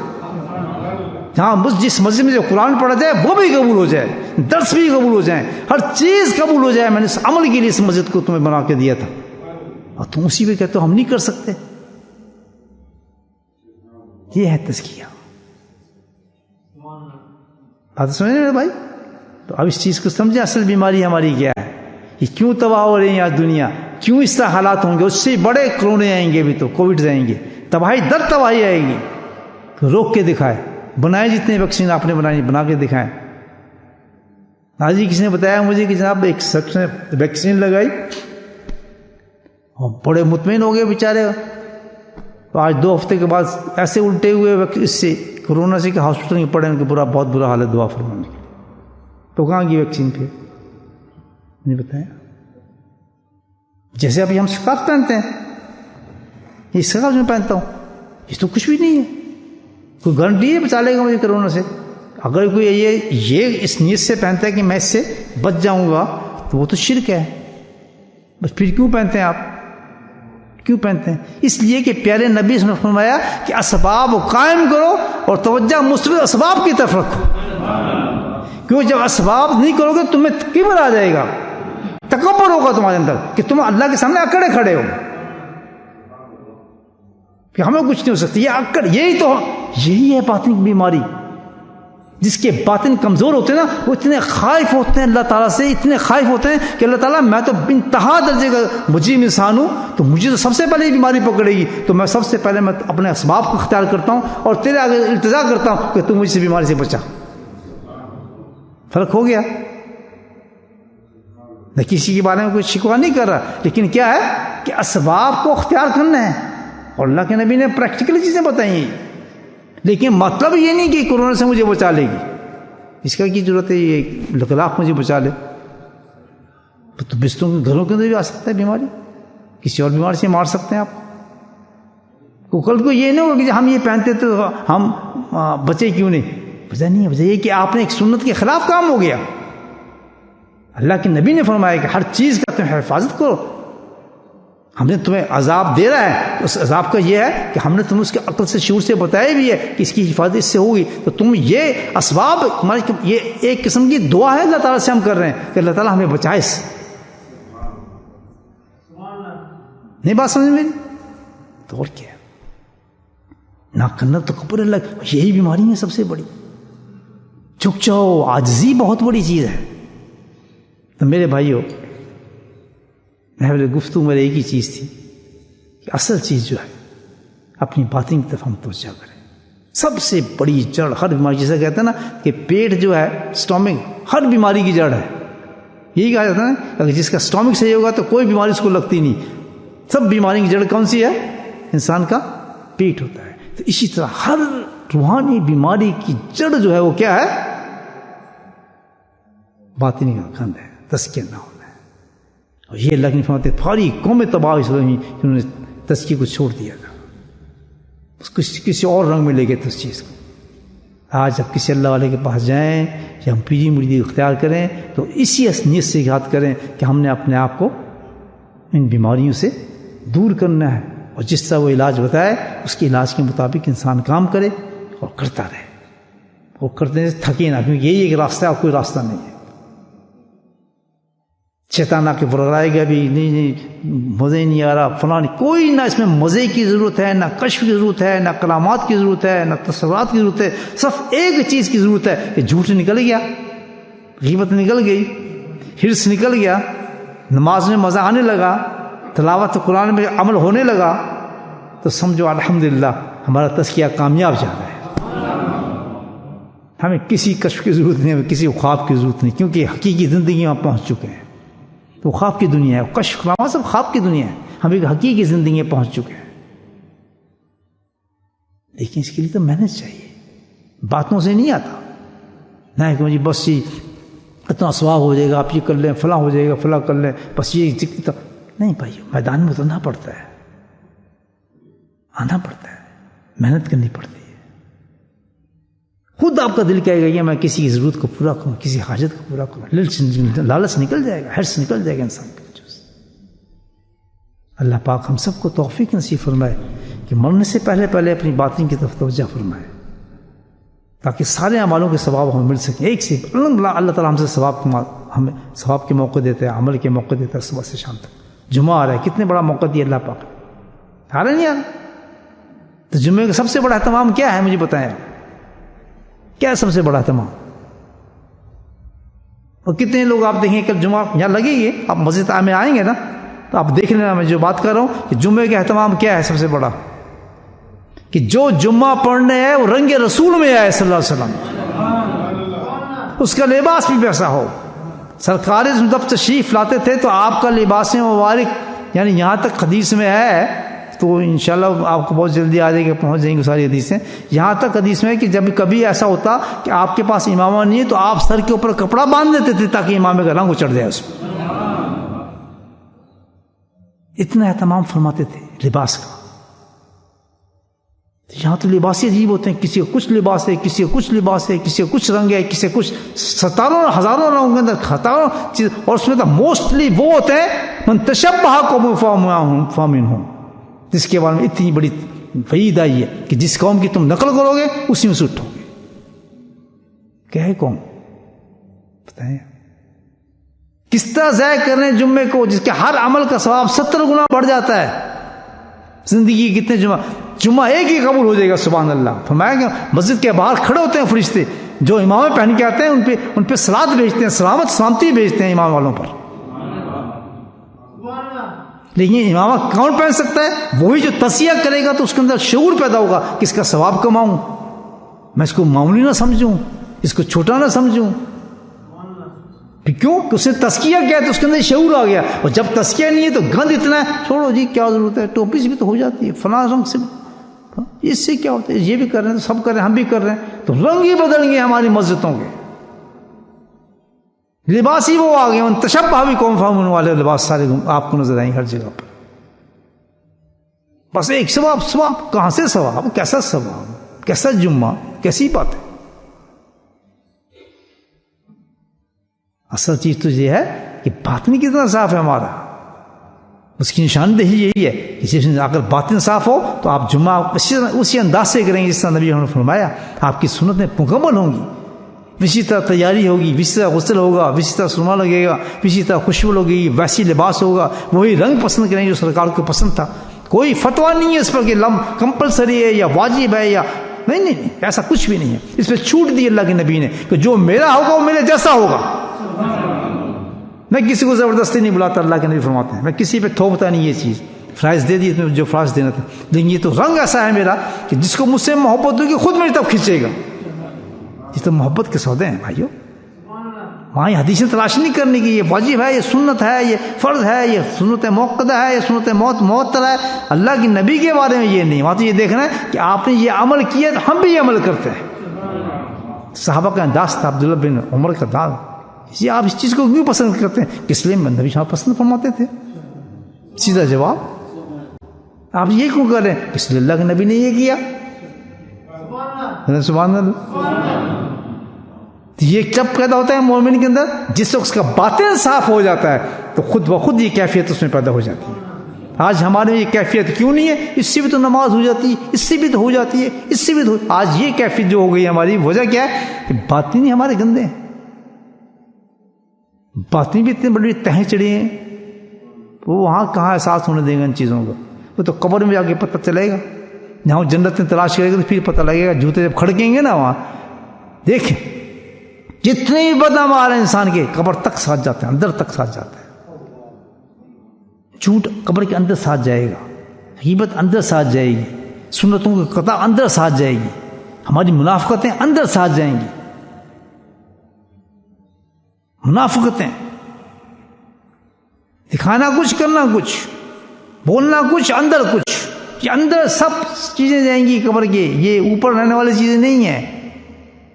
ہاں بس جس مسجد میں جو قرآن پڑھا جائے وہ بھی قبول ہو جائے، درس بھی قبول ہو جائیں، ہر چیز قبول ہو جائے. میں نے اس عمل کے لیے اس مسجد کو تمہیں بنا کے دیا تھا، اور تم اسی پہ کہتے ہو ہم نہیں کر سکتے. یہ ہے تزکیہ. بات سمجھ رہے بھائی؟ تو اب اس چیز کو سمجھیں اصل بیماری ہماری کیا ہے، یہ کیوں تباہ ہو رہی ہے آج دنیا، کیوں اس طرح حالات ہوں گے. اس سے بڑے کرونے آئیں گے، بھی تو کووڈ آئیں گے، تباہی در تباہی آئے گی. تو روک کے دکھائے، بنائے جتنے ویکسین آپ نے بنائی بنا کے دکھائیں. آج ہی کسی نے بتایا مجھے کہ جناب ایک شخص نے ویکسین لگائی اور بڑے مطمئن ہو گئے بیچارے. آج 2 ہفتے کے بعد ایسے الٹے ہوئے اس سے کورونا سے کہ ہاسپٹل میں پڑے ان کے بہت برا حال ہے، دعا فرمانے کے. تو کہاں کی ویکسین پھر نہیں بتایا. جیسے ابھی ہم سکارف پہنتے ہیں، یہ سکارف میں پہنتا ہوں، یہ تو کچھ بھی نہیں ہے، کوئی گارنٹی ہے بچا لے گا مجھے کرونا سے. اگر کوئی یہ اس نیت سے پہنتا ہے کہ میں اس سے بچ جاؤں گا تو وہ تو شرک ہے. بس پھر کیوں پہنتے ہیں آپ؟ کیوں پہنتے ہیں؟ اس لیے کہ پیارے نبی نے فرمایا کہ اسباب قائم کرو اور توجہ مستقل اسباب کی طرف رکھو. کیوں جب اسباب نہیں کرو گے تمہیں کبر آ جائے گا، تکبر ہوگا تمہارے اندر کہ تم اللہ کے سامنے اکڑے کھڑے ہو کہ ہمیں کچھ نہیں ہو سکتا. یہ اکڑ یہی ہے باطن کی بیماری. جس کے باطن کمزور ہوتے ہیں نا وہ اتنے خائف ہوتے ہیں اللہ تعالیٰ سے، اتنے خائف ہوتے ہیں کہ اللہ تعالیٰ میں تو انتہا درجے کا مجرم انسان ہوں، تو مجھے تو سب سے پہلے یہ بیماری پکڑے گی، تو میں سب سے پہلے میں اپنے اسباب کو اختیار کرتا ہوں اور تیرے آگے التجا کرتا ہوں کہ تم مجھ سے بیماری سے بچا. فرق ہو گیا نہ. کسی کے بارے میں کوئی شکوہ نہیں کر رہا، لیکن کیا ہے کہ اسباب کو اختیار کرنا ہے. اور اللہ کے نبی نے پریکٹیکل چیزیں بتائی ہیں، لیکن مطلب یہ نہیں کہ کورونا سے مجھے بچا لے گی. اس کا کی ضرورت ہے یہ لکلاق مجھے بچا لے؟ تو بستروں کے گھروں کے اندر بھی آ سکتا ہے بیماری، کسی اور بیماری سے مار سکتے ہیں آپ کو. کل کو یہ نہیں ہوگا کہ ہم یہ پہنتے تو ہم بچے کیوں نہیں. وجہ نہیں ہے، وجہ یہ کہ آپ نے ایک سنت کے خلاف کام ہو گیا. اللہ کے نبی نے فرمایا کہ ہر چیز کا تم حفاظت کرو. ہم نے تمہیں عذاب دے رہا ہے، اس عذاب کا یہ ہے کہ ہم نے تمہیں اس کے عقل سے شعور سے بتایا بھی ہے کہ اس کی حفاظت اس سے ہوگی. تو تم یہ اسباب ہماری یہ ایک قسم کی دعا ہے اللہ تعالیٰ سے ہم کر رہے ہیں کہ اللہ تعالیٰ ہمیں بچائے اس. نہیں بات سمجھ میں؟ تو اور کیا نہ کرنا تو کپڑے لگ، یہی بیماری ہے سب سے بڑی. جھک جاؤ، عاجزی بہت بڑی چیز ہے. تو میرے بھائیوں، میرے گفتگو میں ایک ہی چیز تھی کہ اصل چیز جو ہے اپنی باطن کی طرف ہم توجہ کریں. سب سے بڑی جڑ ہر بیماری، جیسا کہتے ہیں نا کہ پیٹ جو ہے، اسٹامک ہر بیماری کی جڑ ہے. یہی کہا جاتا ہے نا اگر جس کا اسٹامک صحیح ہوگا تو کوئی بیماری اس کو لگتی نہیں. سب بیماری کی جڑ کون سی ہے؟ انسان کا پیٹ ہوتا ہے. تو اسی طرح ہر روحانی بیماری کی جڑ جو ہے وہ کیا ہے؟ باطنی کا گند ہے، تزکیہ نہ ہونا ہے. اور یہ اللہ کی فرماتے ساری قوم تباہ اس لیے انہوں نے تزکیے کو چھوڑ دیا تھا، کسی اور رنگ میں لے گئے تھے اس چیز کو. آج جب کسی اللہ والے کے پاس جائیں یا ہم پیری مریدی اختیار کریں تو اسی نیت سے یاد کریں کہ ہم نے اپنے آپ کو ان بیماریوں سے دور کرنا ہے، اور جس طرح وہ علاج بتائے اس کے علاج کے مطابق انسان کام کرے اور کرتا رہے. وہ کرتے سے تھکے نہ، کیونکہ یہی ایک راستہ ہے اور کوئی راستہ نہیں ہے. شیطان آ کے برائے گا بھی نہیں مزے نہیں آ رہا فلاں، کوئی نہ اس میں مزے کی ضرورت ہے، نہ کشف کی ضرورت ہے، نہ کلامات کی ضرورت ہے، نہ تصورات کی ضرورت ہے. صرف ایک چیز کی ضرورت ہے کہ جھوٹ نکل گیا، غیبت نکل گئی، حرص نکل گیا، نماز میں مزہ آنے لگا، تلاوت قرآن میں عمل ہونے لگا، تو سمجھو الحمدللہ ہمارا تزکیہ کامیاب جا رہا ہے. ہمیں کسی کشف کی ضرورت نہیں، ہمیں کسی خواب کی ضرورت نہیں، کیونکہ حقیقی زندگی میں پہنچ چکے ہیں. تو خواب کی دنیا ہے، کشف کرامات سب خواب کی دنیا ہے. ہم ایک حقیقی زندگی میں پہنچ چکے ہیں. لیکن اس کے لیے تو محنت چاہیے، باتوں سے نہیں آتا. نہ کہ مجھے بس اتنا ثواب ہو جائے گا، آپ یہ کر لیں، فلاں ہو جائے گا، فلاں کر لیں، بس یہ نہیں بھائی. میدان میں اترنا پڑتا ہے، آنا پڑتا ہے، محنت کرنی پڑتی ہے. خود آپ کا دل کہے گا کہ میں کسی کی ضرورت کو پورا کروں، کسی حاجت کو پورا کروں. لالچ نکل جائے گا، حرص نکل جائے گا انسان کے وجود سے. اللہ پاک ہم سب کو توفیق نصیب فرمائے کہ مرنے سے پہلے پہلے اپنی باطن کی طرف توجہ فرمائے، تاکہ سارے اعمالوں کے ثواب ہمیں مل سکیں ایک سے. اللہ تعالیٰ ہم سے ہمیں ثواب کے موقع دیتے ہیں، عمل کے موقع دیتا ہے. صبح سے شام تک جمعہ آ رہا ہے، کتنے بڑا موقع دیا اللہ پاک. آ رہا نہیں آ رہا؟ تو جمعے کا سب سے بڑا اہتمام کیا ہے مجھے بتائیں، کیا ہے سب سے بڑا اہتمام؟ اور کتنے لوگ آپ دیکھیں کل جمعہ یہاں لگے گی، آپ مسجد میں آئیں گے نا تو آپ دیکھ لینا میں جو بات کر رہا ہوں کہ جمعے کا اہتمام کیا ہے سب سے بڑا، کہ جو جمعہ پڑھنے ہے وہ رنگ رسول میں آئے صلی اللہ علیہ وسلم، اس کا لباس بھی ویسا ہو. سرکار جب تشریف لاتے تھے تو آپ کا لباس مبارک، یعنی یہاں تک حدیث میں ہے، تو انشاءاللہ آپ کو بہت جلدی آ جائے گا، پہنچ جائیں گے ساری حدیثیں. یہاں تک حدیث میں کہ جب کبھی ایسا ہوتا کہ آپ کے پاس امامہ نہیں ہے تو آپ سر کے اوپر کپڑا باندھ دیتے تھے تاکہ امامے کا رنگ چڑھ جائے اس میں. اتنا اہتمام فرماتے تھے لباس کا. یہاں تو لباس عجیب ہوتے ہیں، کسی کو کچھ لباس ہے، کسی کو کچھ لباس ہے، کسی کو کچھ رنگ ہے، کسی کو کچھ، ستاروں ہزاروں رنگوں کے اندر ہزاروں چیز، اور اس میں تو موسٹلی وہ ہوتے ہیں من تشبہ قوم فمنہم، جس کے بارے میں اتنی بڑی وعید آئی ہے کہ جس قوم کی تم نقل کرو گے اسی میں سے اٹھو گے. کیا ہے قوم؟ بتائیں کس طرح ضائع کر رہے ہیں جمعے کو، جس کے ہر عمل کا ثواب 70 گنا بڑھ جاتا ہے. زندگی کتنے جمعہ ایک ہی قبول ہو جائے گا. سبحان اللہ. فرمایا کہ مسجد کے باہر کھڑے ہوتے ہیں فرشتے جو امامیں پہن کے آتے ہیں، ان پہ صلات بھیجتے ہیں، سلامتی بھیجتے ہیں امام والوں پر. لیکن امامہ کون پہن سکتا ہے؟ وہی جو تسیہ کرے گا تو اس کے اندر شعور پیدا ہوگا کہ اس کا ثواب کماؤں، میں اس کو معمولی نہ سمجھوں، اس کو چھوٹا نہ سمجھوں. کیوں کہ اس نے تزکیہ کیا تو اس کے اندر شعور آ گیا. اور جب تزکیہ نہیں ہے تو گند اتنا ہے، چھوڑو جی کیا ضرورت ہے، ٹوپی سے بھی تو ہو جاتی ہے، فلاں رنگ سے، اس سے کیا ہوتا ہے، یہ بھی کر رہے ہیں تو سب کر رہے ہیں، ہم بھی کر رہے ہیں، تو رنگ ہی بدل گئے ہماری مسجدوں کے، لباس ہی وہ آ گئے. ان تشبہ بھی قوم فمنہم والے لباس سارے آپ کو نظر آئیں ہر جگہ پر. بس ایک ثواب کہاں سے ثواب، کیسا ثواب، کیسا جمعہ، کیسی بات ہے. اصل چیز تو یہ ہے کہ باطن کتنا صاف ہے ہمارا، اس کی نشاندہی یہی ہے کہ جس میں اگر باطن صاف ہو تو آپ جمعہ اسی انداز سے کریں گے جس طرح نبی نے فرمایا. آپ کی سنتیں مکمل ہوں گی، اسی طرح تیاری ہوگی، اسی طرح غسل ہوگا، اسی طرح سرما لگے گا، اسی طرح خوشبو لگے گی، ویسی لباس ہوگا، وہی رنگ پسند کریں جو سرکار کو پسند تھا. کوئی فتویٰ نہیں ہے اس پر کہ کمپلسری ہے یا واجب ہے یا نہیں، ایسا کچھ بھی نہیں ہے. اس پہ چھوٹ دی اللہ کے نبی نے کہ جو میرا ہوگا وہ میرے جیسا ہوگا. میں کسی کو زبردستی نہیں بلاتا، اللہ کے نبی فرماتے ہیں، میں کسی پہ تھوپتا نہیں. یہ چیز فرائض دے دی جو فرائض دینا تھا، لیکن یہ تو رنگ ایسا ہے میرا کہ جس کو مجھ سے محبت ہوگی خود میری طرف کھینچے گا. یہ تو محبت کے سودے ہیں بھائیو. وہاں یہ حدیثیں تلاش نہیں کرنے کی، یہ واجب ہے، یہ سنت ہے، یہ فرض ہے، یہ سنت موقدہ ہے، یہ سنت معطل ہے. اللہ کی نبی کے بارے میں یہ نہیں، وہاں تو یہ دیکھنا ہے کہ آپ نے یہ عمل کیا تو ہم بھی یہ عمل کرتے ہیں. صحابہ کا انداز تھا، عبداللہ بن عمر کا دال. اسی آپ اس چیز کو کیوں پسند کرتے ہیں؟ کس لیے نبی صاحب پسند فرماتے تھے. سیدھا جواب. آپ یہ کیوں کر رہے ہیں؟ اس لیے اللہ کے نبی نے یہ کیا. سبحان اللہ. یہ کب پیدا ہوتا ہے مومن کے اندر؟ جس سے اس کا باطن صاف ہو جاتا ہے تو خود بخود یہ کیفیت اس میں پیدا ہو جاتی ہے. آج ہمارے میں یہ کیفیت کیوں نہیں ہے؟ اس سے بھی تو نماز ہو جاتی ہے، اس سے بھی تو ہو جاتی ہے، اس سے بھی تو. آج یہ کیفیت جو ہو گئی ہماری، وجہ کیا ہے کہ باطن ہی ہمارے گندے ہیں. باطن بھی اتنے بڑی تہیں چڑھی ہیں، وہ وہاں کہاں احساس ہونے دیں گا ان چیزوں کا. وہ تو قبر میں جا کے پتہ چلے گا، جہاں جنت میں تلاش کرے گا تو پھر پتہ لگے گا. جوتے جب کھڑکیں گے نا وہاں دیکھیں جتنے بھی بدنام آ رہے ہیں انسان کے، قبر تک ساتھ جاتے ہیں، اندر تک ساتھ جاتے ہیں. جھوٹ قبر کے اندر ساتھ جائے گا، غیبت اندر ساتھ جائے گی، سنتوں کی قطع اندر ساتھ جائے گی، ہماری منافقتیں اندر ساتھ جائیں گی. منافقتیں، دکھانا کچھ، کرنا کچھ، بولنا کچھ، اندر کچھ. یہ اندر سب چیزیں جائیں گی قبر کے. یہ اوپر رہنے والی چیزیں نہیں ہیں.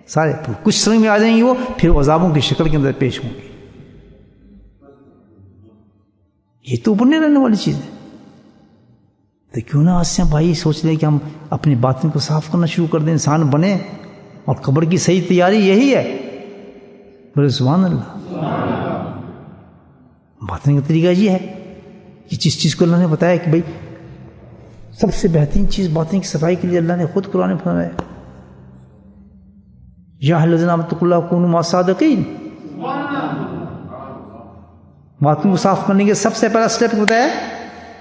سارے کچھ سمجھ میں آ جائیں گی، وہ پھر عذابوں کی شکل کے اندر پیش ہوں گی. یہ تو اوپر نہیں رہنے والی چیز ہے. تو کیوں نہ آج سے بھائی سوچ لیں کہ ہم اپنی باطن کو صاف کرنا شروع کر دیں، انسان بنے. اور قبر کی صحیح تیاری یہی ہے. بولے سبحان اللہ. باطن کا طریقہ یہ ہے کہ جس چیز کو اللہ نے بتایا کہ بھائی سب سے بہترین چیز باطن کی صفائی کے لیے اللہ نے خود قرآن میں فرمایا، یا الذین آمنوا اتقوا اللہ وکونوا مع الصادقین. باطن کو صاف کرنے کے سب سے پہلا سٹیپ بتایا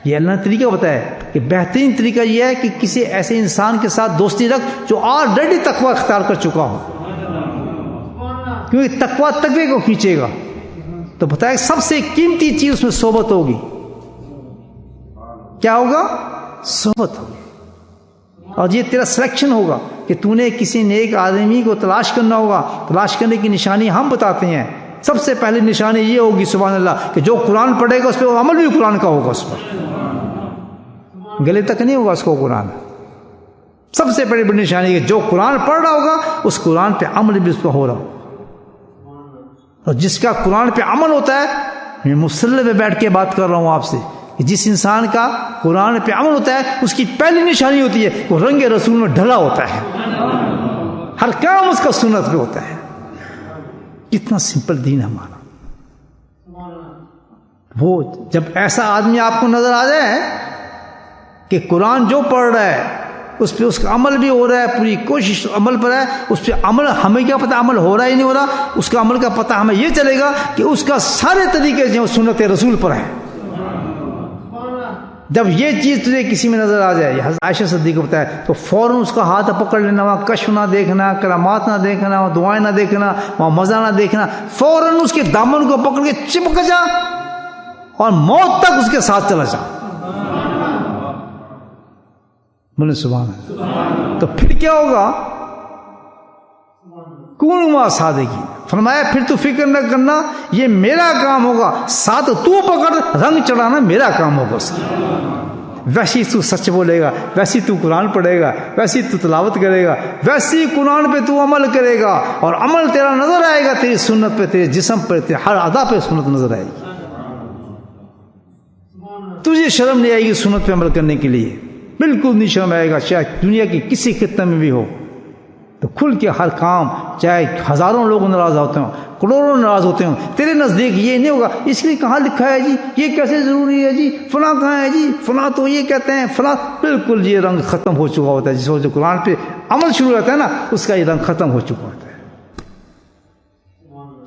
یہ اللہ نے طریقہ بتایا کہ بہترین طریقہ یہ ہے کہ کسی ایسے انسان کے ساتھ دوستی رکھ جو آلریڈی تقوی اختیار کر چکا ہو، کیونکہ تقوی تقوی کو کھینچے گا. تو بتایا سب سے قیمتی چیز اس میں صحبت ہوگی. کیا ہوگا؟ صحبت ہوگی. اور یہ تیرا سلیکشن ہوگا کہ تو نے کسی نیک آدمی کو تلاش کرنا ہوگا. تلاش کرنے کی نشانی ہم بتاتے ہیں. سب سے پہلی نشانی یہ ہوگی سبحان اللہ کہ جو قرآن پڑھے گا اس پہ عمل بھی قرآن کا ہوگا، اس پر گلے تک نہیں ہوگا اس کو قرآن. سب سے بڑی نشانی ہے کہ جو قرآن پڑھ رہا ہوگا اس قرآن پہ عمل بھی اس پہ ہو رہا ہوگا. اور جس کا قرآن پہ عمل ہوتا ہے، میں مصلی پہ بیٹھ کے بات کر رہا ہوں آپ سے، کہ جس انسان کا قرآن پہ عمل ہوتا ہے اس کی پہلی نشانی ہوتی ہے وہ رنگ رسول میں ڈھلا ہوتا ہے، ہر کام اس کا سنت پہ ہوتا ہے. کتنا سمپل دین ہمارا. وہ جب ایسا آدمی آپ کو نظر آ جائے کہ قرآن جو پڑھ رہا ہے اس پہ اس کا عمل بھی ہو رہا ہے، پوری کوشش عمل پر ہے، اس پہ عمل ہمیں کیا پتہ عمل ہو رہا ہے نہیں ہو رہا، اس کا عمل کا پتہ ہمیں یہ چلے گا کہ اس کا سارے طریقے جو سنت رسول پر ہیں. جب یہ چیز تجھے کسی میں نظر آ جائے، حضرت عائشہ صدیقہ کو بتایا، تو فوراً اس کا ہاتھ پکڑ لینا، وہاں کشف نہ دیکھنا، کرامات نہ دیکھنا، وہاں دعائیں نہ دیکھنا، وہاں مزہ نہ دیکھنا، فوراً اس کے دامن کو پکڑ کے چپک جا اور موت تک اس کے ساتھ چلا جا. بولے سبحان اللہ. تو پھر کیا ہوگا؟ کون ما صادقین. فرمایا پھر تو فکر نہ کرنا، یہ میرا کام ہوگا، ساتھ تو پکڑ رنگ چڑھانا میرا کام ہوگا اس کا. ویسی تو سچ بولے گا، ویسی تو قرآن پڑھے گا، ویسی تو تلاوت کرے گا، ویسی قرآن پہ تو عمل کرے گا، اور عمل تیرا نظر آئے گا تیری سنت پہ، تیرے جسم پہ، تیرے ہر ادا پہ سنت نظر آئے گی. تجھے شرم نہیں آئے گی سنت پہ عمل کرنے کے لیے، بالکل نہیں شرم آئے گا. چاہے دنیا کی کسی خطے میں بھی ہو تو کھل کے ہر کام، چاہے ہزاروں لوگ ناراض ہوتے ہوں، کروڑوں ناراض ہوتے ہوں، تیرے نزدیک یہ نہیں ہوگا اس لیے کہاں لکھا ہے جی، یہ کیسے ضروری ہے جی، فلاں کہاں ہے جی، فلاں تو یہ کہتے ہیں فلاں. بالکل یہ رنگ ختم ہو چکا ہوتا ہے. جس وقت جو قرآن پہ عمل شروع ہوتا ہے نا، اس کا یہ رنگ ختم ہو چکا ہوتا ہے.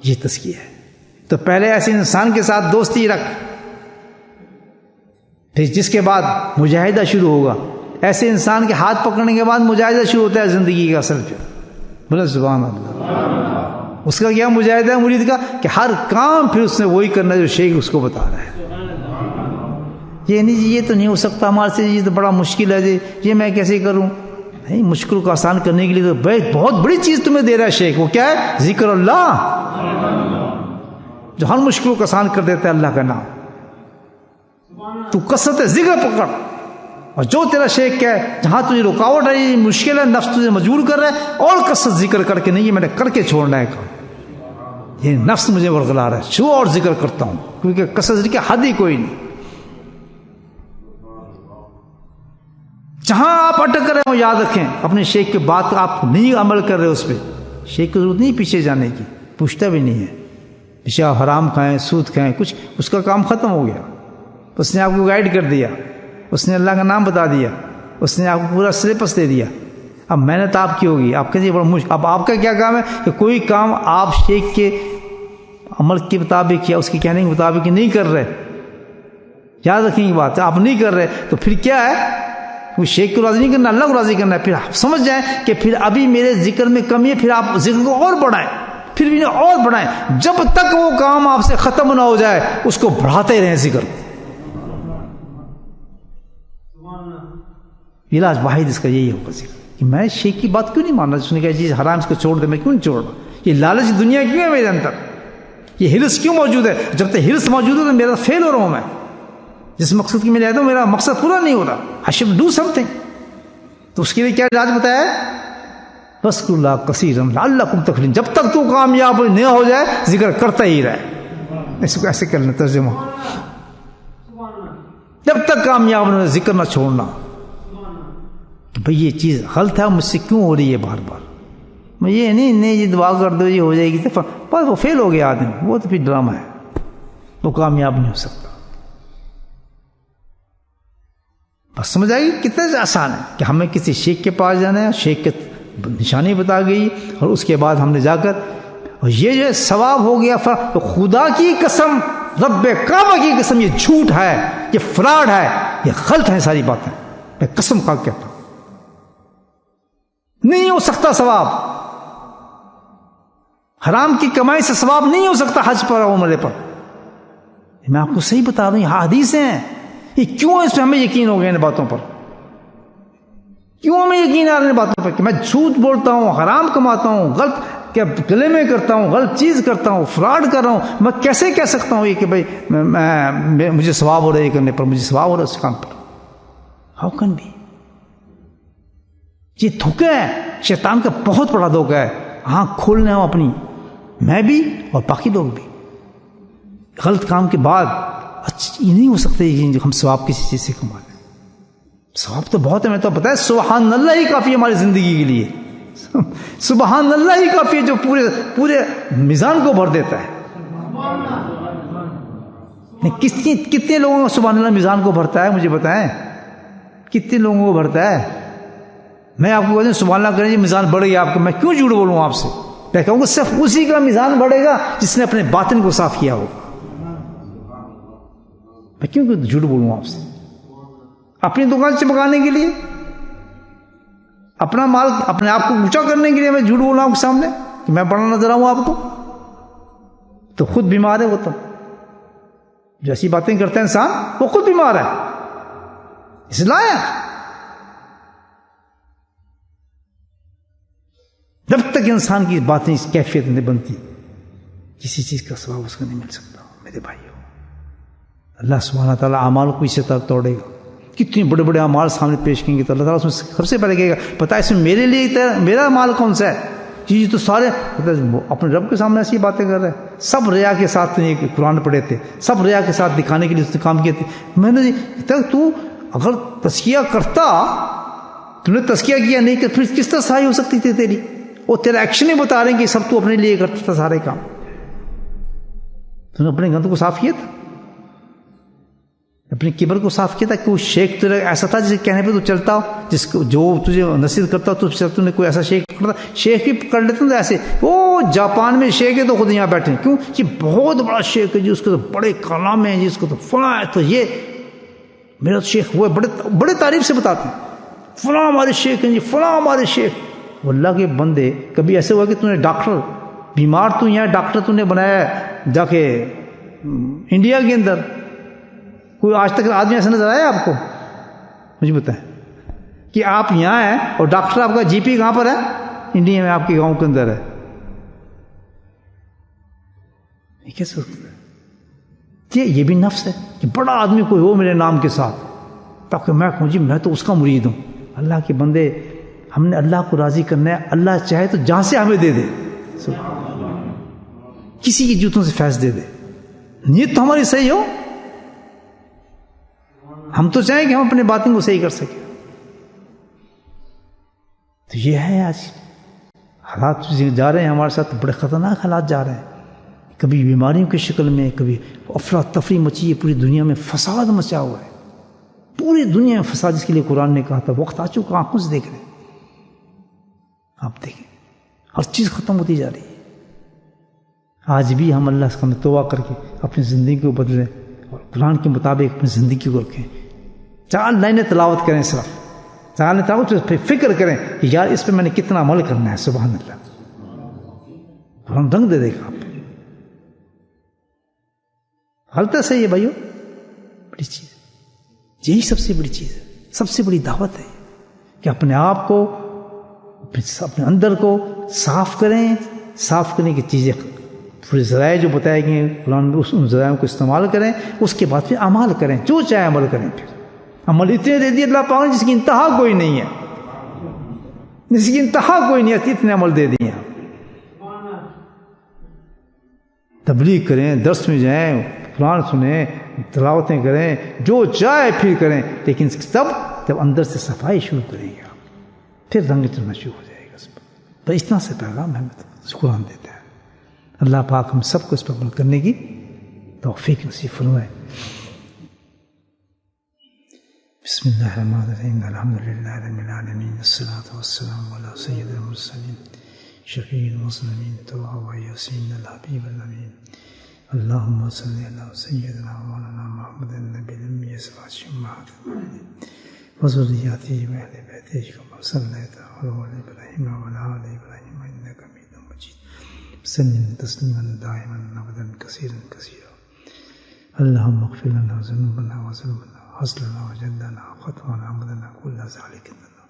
یہ تزکیہ ہے. تو پہلے ایسے انسان کے ساتھ دوستی رکھ، پھر جس کے بعد مجاہدہ شروع ہوگا. ایسے انسان کے ہاتھ پکڑنے کے بعد مجاہدہ شروع ہوتا ہے زندگی کا اصل پہ. بولے سبحان اللہ. اس کا کیا مجاہدہ ہے مرید کا؟ کہ ہر کام پھر اس نے وہی کرنا جو شیخ اس کو بتا رہا ہے. یہ نہیں جی یہ تو نہیں ہو سکتا ہمارے سے، یہ تو بڑا مشکل ہے جی، یہ میں کیسے کروں؟ نہیں، مشکل کو آسان کرنے کے لیے تو بہت بڑی چیز تمہیں دے رہا ہے شیخ. وہ کیا ہے؟ ذکر اللہ، جو ہر مشکل کو آسان کر دیتا ہے، اللہ کا نام. تو کثرت ذکر پکڑ، اور جو تیرا شیخ کہے، جہاں تجھے رکاوٹ ہے، یہ مشکل ہے، نفس تجھے مجبور کر رہا ہے، اور کثرت ذکر کر کے نہیں، یہ میں نے کر کے چھوڑنا ہے کام. یہ نفس مجھے ورغلا رہا ہے، شو اور ذکر کرتا ہوں، کیونکہ کثرت ذکر کی حد ہی کوئی نہیں. جہاں آپ اٹک رہے ہو یاد رکھیں اپنے شیخ کے بات آپ نہیں عمل کر رہے اس پہ، شیخ کی ضرورت نہیں پیچھے جانے کی، پوچھتا بھی نہیں ہے. پیچھے حرام کھائیں، سود کھائیں، کچھ اس کا کام ختم ہو گیا. اس نے آپ کو گائیڈ کر دیا، اس نے اللہ کا نام بتا دیا، اس نے آپ کو پورا سلیبس دے دیا. اب محنت آپ کی ہوگی. آپ کہتے ہیں بڑا مشکل. اب آپ کا کیا کام ہے کہ کوئی کام آپ شیخ کے عمل کے مطابق یا اس کے کہنے کے مطابق نہیں کر رہے. یاد رکھیں یہ بات، آپ نہیں کر رہے تو پھر کیا ہے؟ وہ شیخ کو راضی نہیں کرنا، اللہ کو راضی کرنا ہے. پھر آپ سمجھ جائیں کہ پھر ابھی میرے ذکر میں کمی ہے، پھر آپ ذکر کو اور بڑھائیں، پھر بھی اور بڑھائیں، جب تک وہ کام آپ سے ختم نہ ہو جائے اس کو بڑھاتے رہیں ذکر. علاج واحد اس کا یہی ہوگا ذکر. کہ میں شیخ کی بات کیوں نہیں ماننا؟ اس نے کہا چیز حرام اس کو چھوڑ دے، میں کیوں نہیں چھوڑ رہا؟ یہ لالچ دنیا کیوں ہے میرے اندر؟ یہ ہرس کیوں موجود ہے؟ جب تک ہرس موجود ہے تو میرا فیل ہو رہا ہوں میں. جس مقصد کی میں آتا ہوں میرا مقصد پورا نہیں ہو رہا. I should do something. تو اس کے لیے کیا علاج بتایا ہے؟ وَاذْكُرُوا اللَّهَ كَثِيرًا لَعَلَّكُمْ تُفْلِحُونَ. جب تک تو کامیاب نہ ہو جائے ذکر کرتا ہی رہے. اس کو ایسے کرنا ترجمہ، جب تک کامیاب نہ ہو ذکر نہ چھوڑنا. بھئی یہ چیز غلط ہے، مجھ سے کیوں ہو رہی ہے بار بار؟ میں یہ نہیں یہ دعا کر دو یہ ہو جائے گی، بس وہ فیل ہو گیا آدمی، وہ تو پھر ڈرامہ ہے، وہ کامیاب نہیں ہو سکتا. بس سمجھ آئے گی کتنا آسان ہے کہ ہمیں کسی شیخ کے پاس جانا ہے، شیخ کے نشانی بتا گئی، اور اس کے بعد ہم نے جا کر، اور یہ جو ثواب ہو گیا تو خدا کی قسم رب کعبہ کی قسم یہ جھوٹ ہے، یہ فراڈ ہے، یہ غلط ہے ساری باتیں، میں قسم کھا کے کہتا ہوں نہیں ہو سکتا ثواب، حرام کی کمائی سے ثواب نہیں ہو سکتا حج پر اور عمرے پر. میں آپ کو صحیح بتا رہا ہوں، یہ حدیثیں ہیں. یہ کیوں اس پہ ہمیں یقین ہو گیا ان باتوں پر؟ کیوں ہمیں یقین آ رہا ہے ان باتوں پر کہ میں جھوٹ بولتا ہوں، حرام کماتا ہوں، غلط کیا گلے میں کرتا ہوں، غلط چیز کرتا ہوں، فراڈ کر رہا ہوں، میں کیسے کہہ سکتا ہوں یہ کہ بھائی مجھے ثواب ہو رہا ہے یہ کرنے پر، مجھے ثواب ہو رہا ہے اس کام پر؟ How can be? یہ دھوکہ ہے، شیطان کا بہت بڑا دھوکہ ہے. آنکھ کھولنا ہو اپنی، میں بھی اور باقی لوگ بھی. غلط کام کے بعد یہ نہیں ہو سکتا کہ ہم ثواب کسی چیز سے کما لیں. ثواب تو بہت ہے، میں تو پتا ہے سبحان اللہ ہی کافی ہے ہماری زندگی کے لیے. سبحان اللہ ہی کافی ہے جو پورے میزان کو بھر دیتا ہے. کتنے لوگوں کو سبحان اللہ میزان کو بھرتا ہے؟ مجھے بتائیں کتنے لوگوں کو بھرتا ہے؟ میں آپ کو کہتا ہوں سبحان اللہ کریں جی میزان بڑھ گیا آپ کا. میں کیوں جھوٹ بولوں آپ سے؟ میں کہوں گا صرف اسی کا میزان بڑھے گا جس نے اپنے باطن کو صاف کیا ہوگا. میں کیوں جھوٹ بولوں آپ سے؟ اپنی دکان چمکانے کے لیے، اپنا مال اپنے آپ کو اونچا کرنے کے لیے میں جھوٹ بولوں آپ کے سامنے کہ میں بڑا نظر آؤں آپ کو؟ تو خود بیمار ہے وہ. تو جو ایسی باتیں کرتا ہے انسان وہ خود بیمار ہے. اس لیے جب تک انسان کی باتیں اس کیفیت نہیں بنتی کسی چیز کا ثواب اس کو نہیں مل سکتا. میرے بھائیو، اللہ سبحانہ تعالیٰ اعمال کو اسی طرح توڑے گا. کتنے بڑے بڑے اعمال سامنے پیش کریں گے تو اللہ تعالیٰ اس میں سب سے پہلے کہے گا پتہ ہے اس میں میرے لیے میرا مال کون سا ہے؟ جی تو سارے اپنے رب کے سامنے ایسی باتیں کر رہے ہیں. سب ریا کے ساتھ قرآن پڑھے تھے، سب ریا کے ساتھ دکھانے کے لیے اس نے کام کیے تھے. میں نے تو اگر تزکیہ کرتا، تم نے تزکیہ کیا نہیں کہ پھر کس طرح صحیح ہو سکتی تھی تیری؟ وہ تیرا ایکشن ہی بتا رہے ہیں کہ سب تو اپنے لیے کرتا تھا سارے کام. تم نے اپنے گندوں کو صاف کیا تھا، اپنے کبر کو صاف کیا تھا کہ وہ شیخ تیرا ایسا تھا جسے کہنے پہ تو چلتا ہو، جس کو جو تجھے نصیحت کرتا ہو تو نے کوئی ایسا شیخ پکڑتا. شیخ بھی پکڑ لیتے ہیں ایسے. وہ جاپان میں شیخ ہے تو خود یہاں بیٹھے ہیں. کیوں؟ یہ بہت بڑا شیخ ہے جی، اس کو تو بڑے کلام ہیں جی، اس کو تو فلاں ہے، تو یہ میرا شیخ وہ بڑے تعریف سے بتاتے ہیں فلاں ہمارے شیخ ہیں جی، فلاں ہمارے شیخ. اللہ کے بندے، کبھی ایسے ہوا کہ تو نے ڈاکٹر بیمار تو یہاں ڈاکٹر تو نے بنایا جا کے انڈیا کے اندر؟ کوئی آج تک آدمی ایسا نظر آیا آپ کو؟ مجھے بتائیں کہ آپ یہاں ہیں اور ڈاکٹر آپ کا جی پی کہاں پر ہے؟ انڈیا میں، آپ کے گاؤں کے اندر ہے. یہ کیسے ہوتا ہے؟ یہ بھی نفس ہے کہ بڑا آدمی کوئی ہو میرے نام کے ساتھ تاکہ میں کہوں جی میں تو اس کا مرید ہوں. اللہ کے بندے، ہم نے اللہ کو راضی کرنا ہے. اللہ چاہے تو جہاں سے ہمیں دے دے، کسی کی جوتوں سے فیض دے دے. نیت تو ہماری صحیح ہو. ہم تو چاہیں کہ ہم اپنے باطن کو صحیح کر سکیں. تو یہ ہے آج حالات جا رہے ہیں ہمارے ساتھ، بڑے خطرناک حالات جا رہے ہیں. کبھی بیماریوں کی شکل میں، کبھی افراتفری مچی ہے پوری دنیا میں، فساد مچا ہوا ہے پوری دنیا میں. فساد جس کے لیے قرآن نے کہا تھا وقت آ چکا، آنکھوں سے دیکھ رہے ہیں. آپ دیکھیں ہر چیز ختم ہوتی جا رہی ہے. آج بھی ہم اللہ سے توبہ کر کے اپنی زندگی کو بدلیں اور قرآن کے مطابق اپنی زندگی کو رکھیں. 4 لائنیں تلاوت کریں، صرف 4 لائنیں تلاوت، پھر فکر کریں کہ یار اس پہ میں نے کتنا عمل کرنا ہے. سبحان اللہ، قرآن رنگ دے دے گا آپ. غلط ہے صحیح ہے بھائیو، بڑی چیز یہی سب سے بڑی چیز ہے، سب سے بڑی دعوت ہے کہ اپنے آپ کو، اپنے اندر کو صاف کریں. صاف کرنے کی چیزیں پورے ذرائع جو بتائے گئے قرآن میں، ان ذرائع کو استعمال کریں. اس کے بعد پھر اعمال کریں، جو چاہے عمل کریں. پھر عمل اتنے دے دیے اللہ پاک نے جس کی انتہا کوئی نہیں ہے، جس کی انتہا کوئی نہیں ہے، اتنے عمل دے دیے. تبلیغ کریں، درس میں جائیں، قرآن سنیں، تلاوتیں کریں، جو چاہے پھر کریں، لیکن سب جب اندر سے صفائی شروع کریں گے پھر رنگ چلنا شروع ہو جائے گا. تو اتنا سے پیغام ہمیں قرآن دیتا ہے. اللہ پاک ہم سب کو اس پر عمل کرنے کی توفیق نصیب فرمائے. بسم اللہ الرحمن الرحیم. الحمدللہ رب العالمین، الصلاۃ والسلام علی سید المرسلین شفیع المذنبین توبہ و یاسین الحبیب الامین اللهم صل على سيدنا مولانا محمد النبي الأمي أزواجه وذرياته وأهل بيته كما صليت على إبراهيم وعلى آل إبراهيم إنك حميد مجيد وسلم تسليما دائما أبدا كثيرا كثيرا. اللهم اغفر لنا ذنوبنا وظلمنا وحصلنا وجدنا وخطأنا وعمدنا كل ذلك لنا.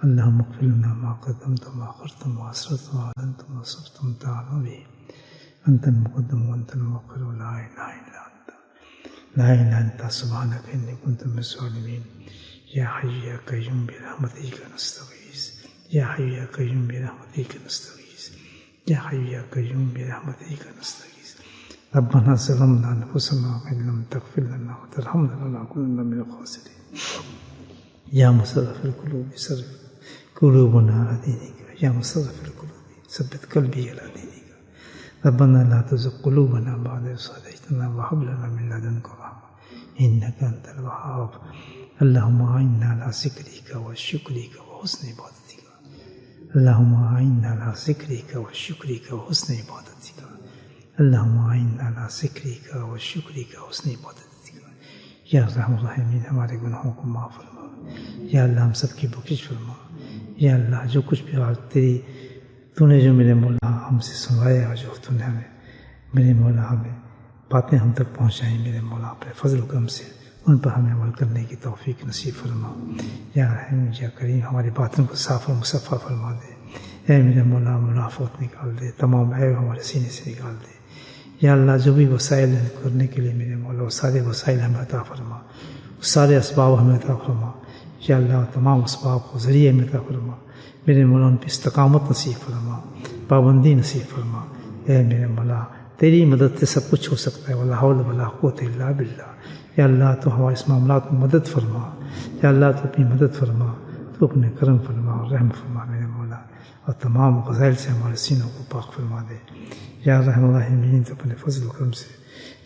اللهم اغفر لنا ما قدمت وما أخرت وما أسررت وما أعلنت وما صرت وأنت أعلم به. أنت المقدم وأنت المؤخر ولا إله إلا أنت لا إله إلا أنت سبحانك إني كنت من الظالمين. يا حي يا قيوم برحمتك نستغيث. يا حي يا قيوم برحمتك نستغيث. يا حي يا قيوم برحمتك نستغيث. ربنا ظلمنا أنفسنا وإن لم تغفر لنا وترحمنا لنكونن من الخاسرين. يا مصرف القلوب صرف قلوبنا على دينك. يا مصرف القلوب ثبت قلبي على دينك. ربنا لا تزغ قلوبنا بعد إذ هديتنا وهب لنا من لدنك رحمة إنك أنت الوهاب. اللهم أعنا على ذكرك وشكرك وحسن عبادتك. اللهم أعنا على ذكرك وشكرك وحسن عبادتك. اللهم أعنا على ذکرک و شکرک و حسن عبادتک. یا ارحم الراحمین ہمارے گناہوں کو معاف فرما. یا اللہ ہم سب کی بخشش فرما. یا اللہ جو کچھ بھی تیری تو نے جو میرے مولا ہم سے سنوایا اور جو تو نے ہمیں میرے مولا ہمیں باتیں ہم تک پہنچائیں میرے مولا اپنے فضل و کرم سے ان پر ہمیں عمل کرنے کی توفیق نصیب فرما. یا رحیم یا کریم ہماری باتوں کو صاف و مصفا فرما دے. اے میرے مولا منافقت نکال دے. تمام عیب ہمارے سینے سے نکال دے. یا اللہ جو بھی وسائل ہیں کرنے کے لیے میرے مولا وہ سارے وسائل ہمیں عطا فرما. وہ سارے اسباب ہمیں عطا فرما. یا اللہ تمام اسباب کو ذریعے میں عطا فرما. میرے مولا ان پہ استقامت نصیب فرما. پابندی نصیب فرما. اے میرے مولا تیری مدد سے سب کچھ ہو سکتا ہے. ولا حول ولا قوت الا باللہ. یا اللہ تو ہمارے اس معاملات میں مدد فرما. یا اللہ تو اپنی مدد فرما. تو اپنے کرم فرما اور رحم فرما میرے مولا. اور تمام غزائل سے ہمارے سینوں کو پاک فرما دے. یا رحم الراحمین تو اپنے فضل و کرم سے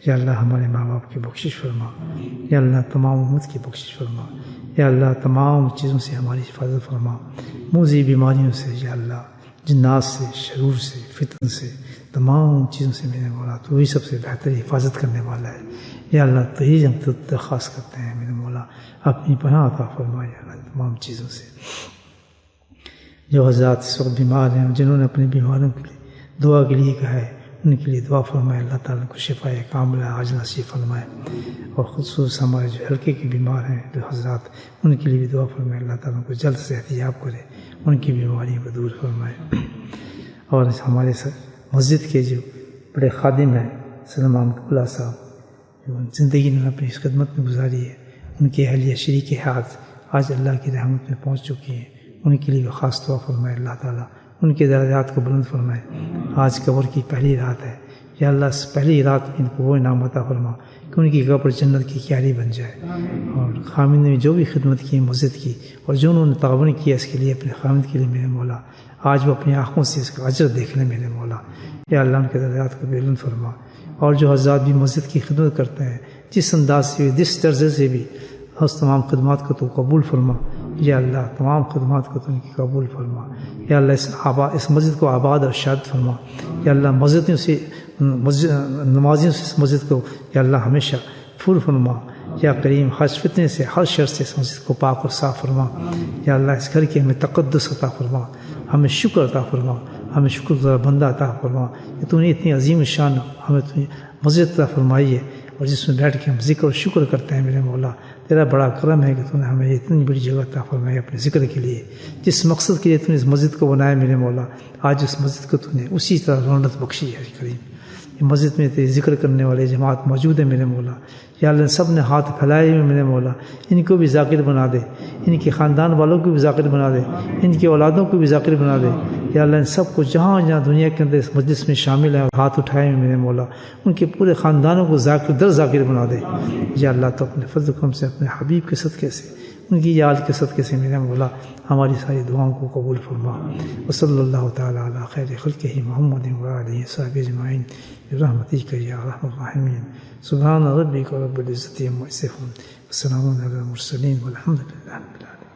یا اللہ ہمارے ماں باپ کی بخشش فرما. یا اللہ تمام امت کی بخشش فرما. یا اللہ تمام چیزوں سے ہماری حفاظت فرما. موذی بیماریوں سے یا اللہ جنات سے شرور سے فتن سے تمام چیزوں سے میرے مولا تو ہی سب سے بہتر حفاظت کرنے والا ہے. یا اللہ تو ہی ہم تو درخواست کرتے ہیں میرے مولا اپنی پناہ عطا فرما. یا اللہ تمام چیزوں سے جو حضرات اس وقت بیمار ہیں جنہوں نے اپنی بیماریوں کے لیے دعا کے لیے کہا ہے ان کے لیے دعا فرمائے. اللہ تعالیٰ کو شفا کاملہ عاجل نصیب فرمائے. اور خصوص ہمارے جو ہلکے کے بیمار ہیں جو حضرات ان کے لیے بھی دعا فرمائے. اللہ تعالیٰ کو جلد سے احتیاط کرے ان کی بیماریوں کو دور فرمائے. اور ہمارے مسجد کے جو بڑے خادم ہیں سلمان قبلہ صاحب جو زندگی نے اپنی خدمت میں گزاری ہے ان کے اہلیہ شریک ہاتھ آج اللہ کی رحمت میں پہنچ چکی ہیں. ان کے لیے خاص دعا فرمائے. اللہ تعالیٰ ان کے درجات کو بلند فرمائے. آج قبر کی پہلی رات ہے. یا اللہ اس پہلی رات میں ان کو وہ انعام عطا فرما کہ ان کی قبر جنت کی کیاری بن جائے. اور خامد نے جو بھی خدمت کی مسجد کی اور جو انہوں نے تعاون کیا اس کے لیے اپنے خامد کے لیے میرے مولا آج وہ اپنی آنکھوں سے اس کا اجر دیکھ لیں میرے مولا. یا اللہ ان کے درجات کو بلند فرما. اور جو حضرات بھی مسجد کی خدمت کرتے ہیں جس انداز سے بھی جس طرز سے بھی اس تمام خدمات کو تو قبول فرما. یا اللہ تمام خدمات کو تو ان کی قبول فرما. یا اللہ اس مسجد کو آباد اور شاد فرما. یا اللہ نمازیوں سے اس مسجد کو یا اللہ ہمیشہ پھول فرما. یا کریم ہر فتنے سے ہر شر سے اس مسجد کو پاک اور صاف فرما. یا اللہ اس گھر کی ہمیں تقدس عطا فرما. ہمیں شکر عطا فرما. ہمیں شکر گزار بندہ عطا فرما کہ تو نے اتنی عظیم شان ہمیں تو مسجد عطا فرمائی ہے اور جس میں بیٹھ کے ہم ذکر و شکر کرتے ہیں میرے مولا. تیرا بڑا کرم ہے کہ تو نے ہمیں اتنی بڑی جگہ عطا فرمائی اپنے ذکر کے لیے. جس مقصد کے لیے تو نے اس مسجد کو بنایا میرے مولا آج اس مسجد کو تو نے اسی طرح رونت بخشی ہے کریم. یہ مسجد میں تیری ذکر کرنے والے جماعت موجود ہے میرے مولا. یا اللہ سب نے ہاتھ پھیلائے ہوئے میرے مولا ان کو بھی ذاکر بنا دے. ان کے خاندان والوں کو بھی ذاکر بنا دے. ان کی اولادوں کو بھی ذاکر بنا دے. یا اللہ ان سب کو جہاں جہاں دنیا کے اندر اس مجلس میں شامل ہیں اور ہاتھ اٹھائے ہوئے میرے مولا ان کے پورے خاندانوں کو ذاکر بنا دے. یا اللہ تو اپنے فضل و کرم سے اپنے حبیب کے صدقے سے ان کی یاد کے صدقے سے میرے مولا ہماری ساری دعاؤں کو قبول فرما. وصلی اللہ تعالیٰ علی خیر خلقہ محمد وآلہ وصحبہ اجمعین برحمتک یا ارحم الراحمین. سبحان ربک رب العزة عما یصفون وسلام علی المرسلین والحمد للہ رب العالمین.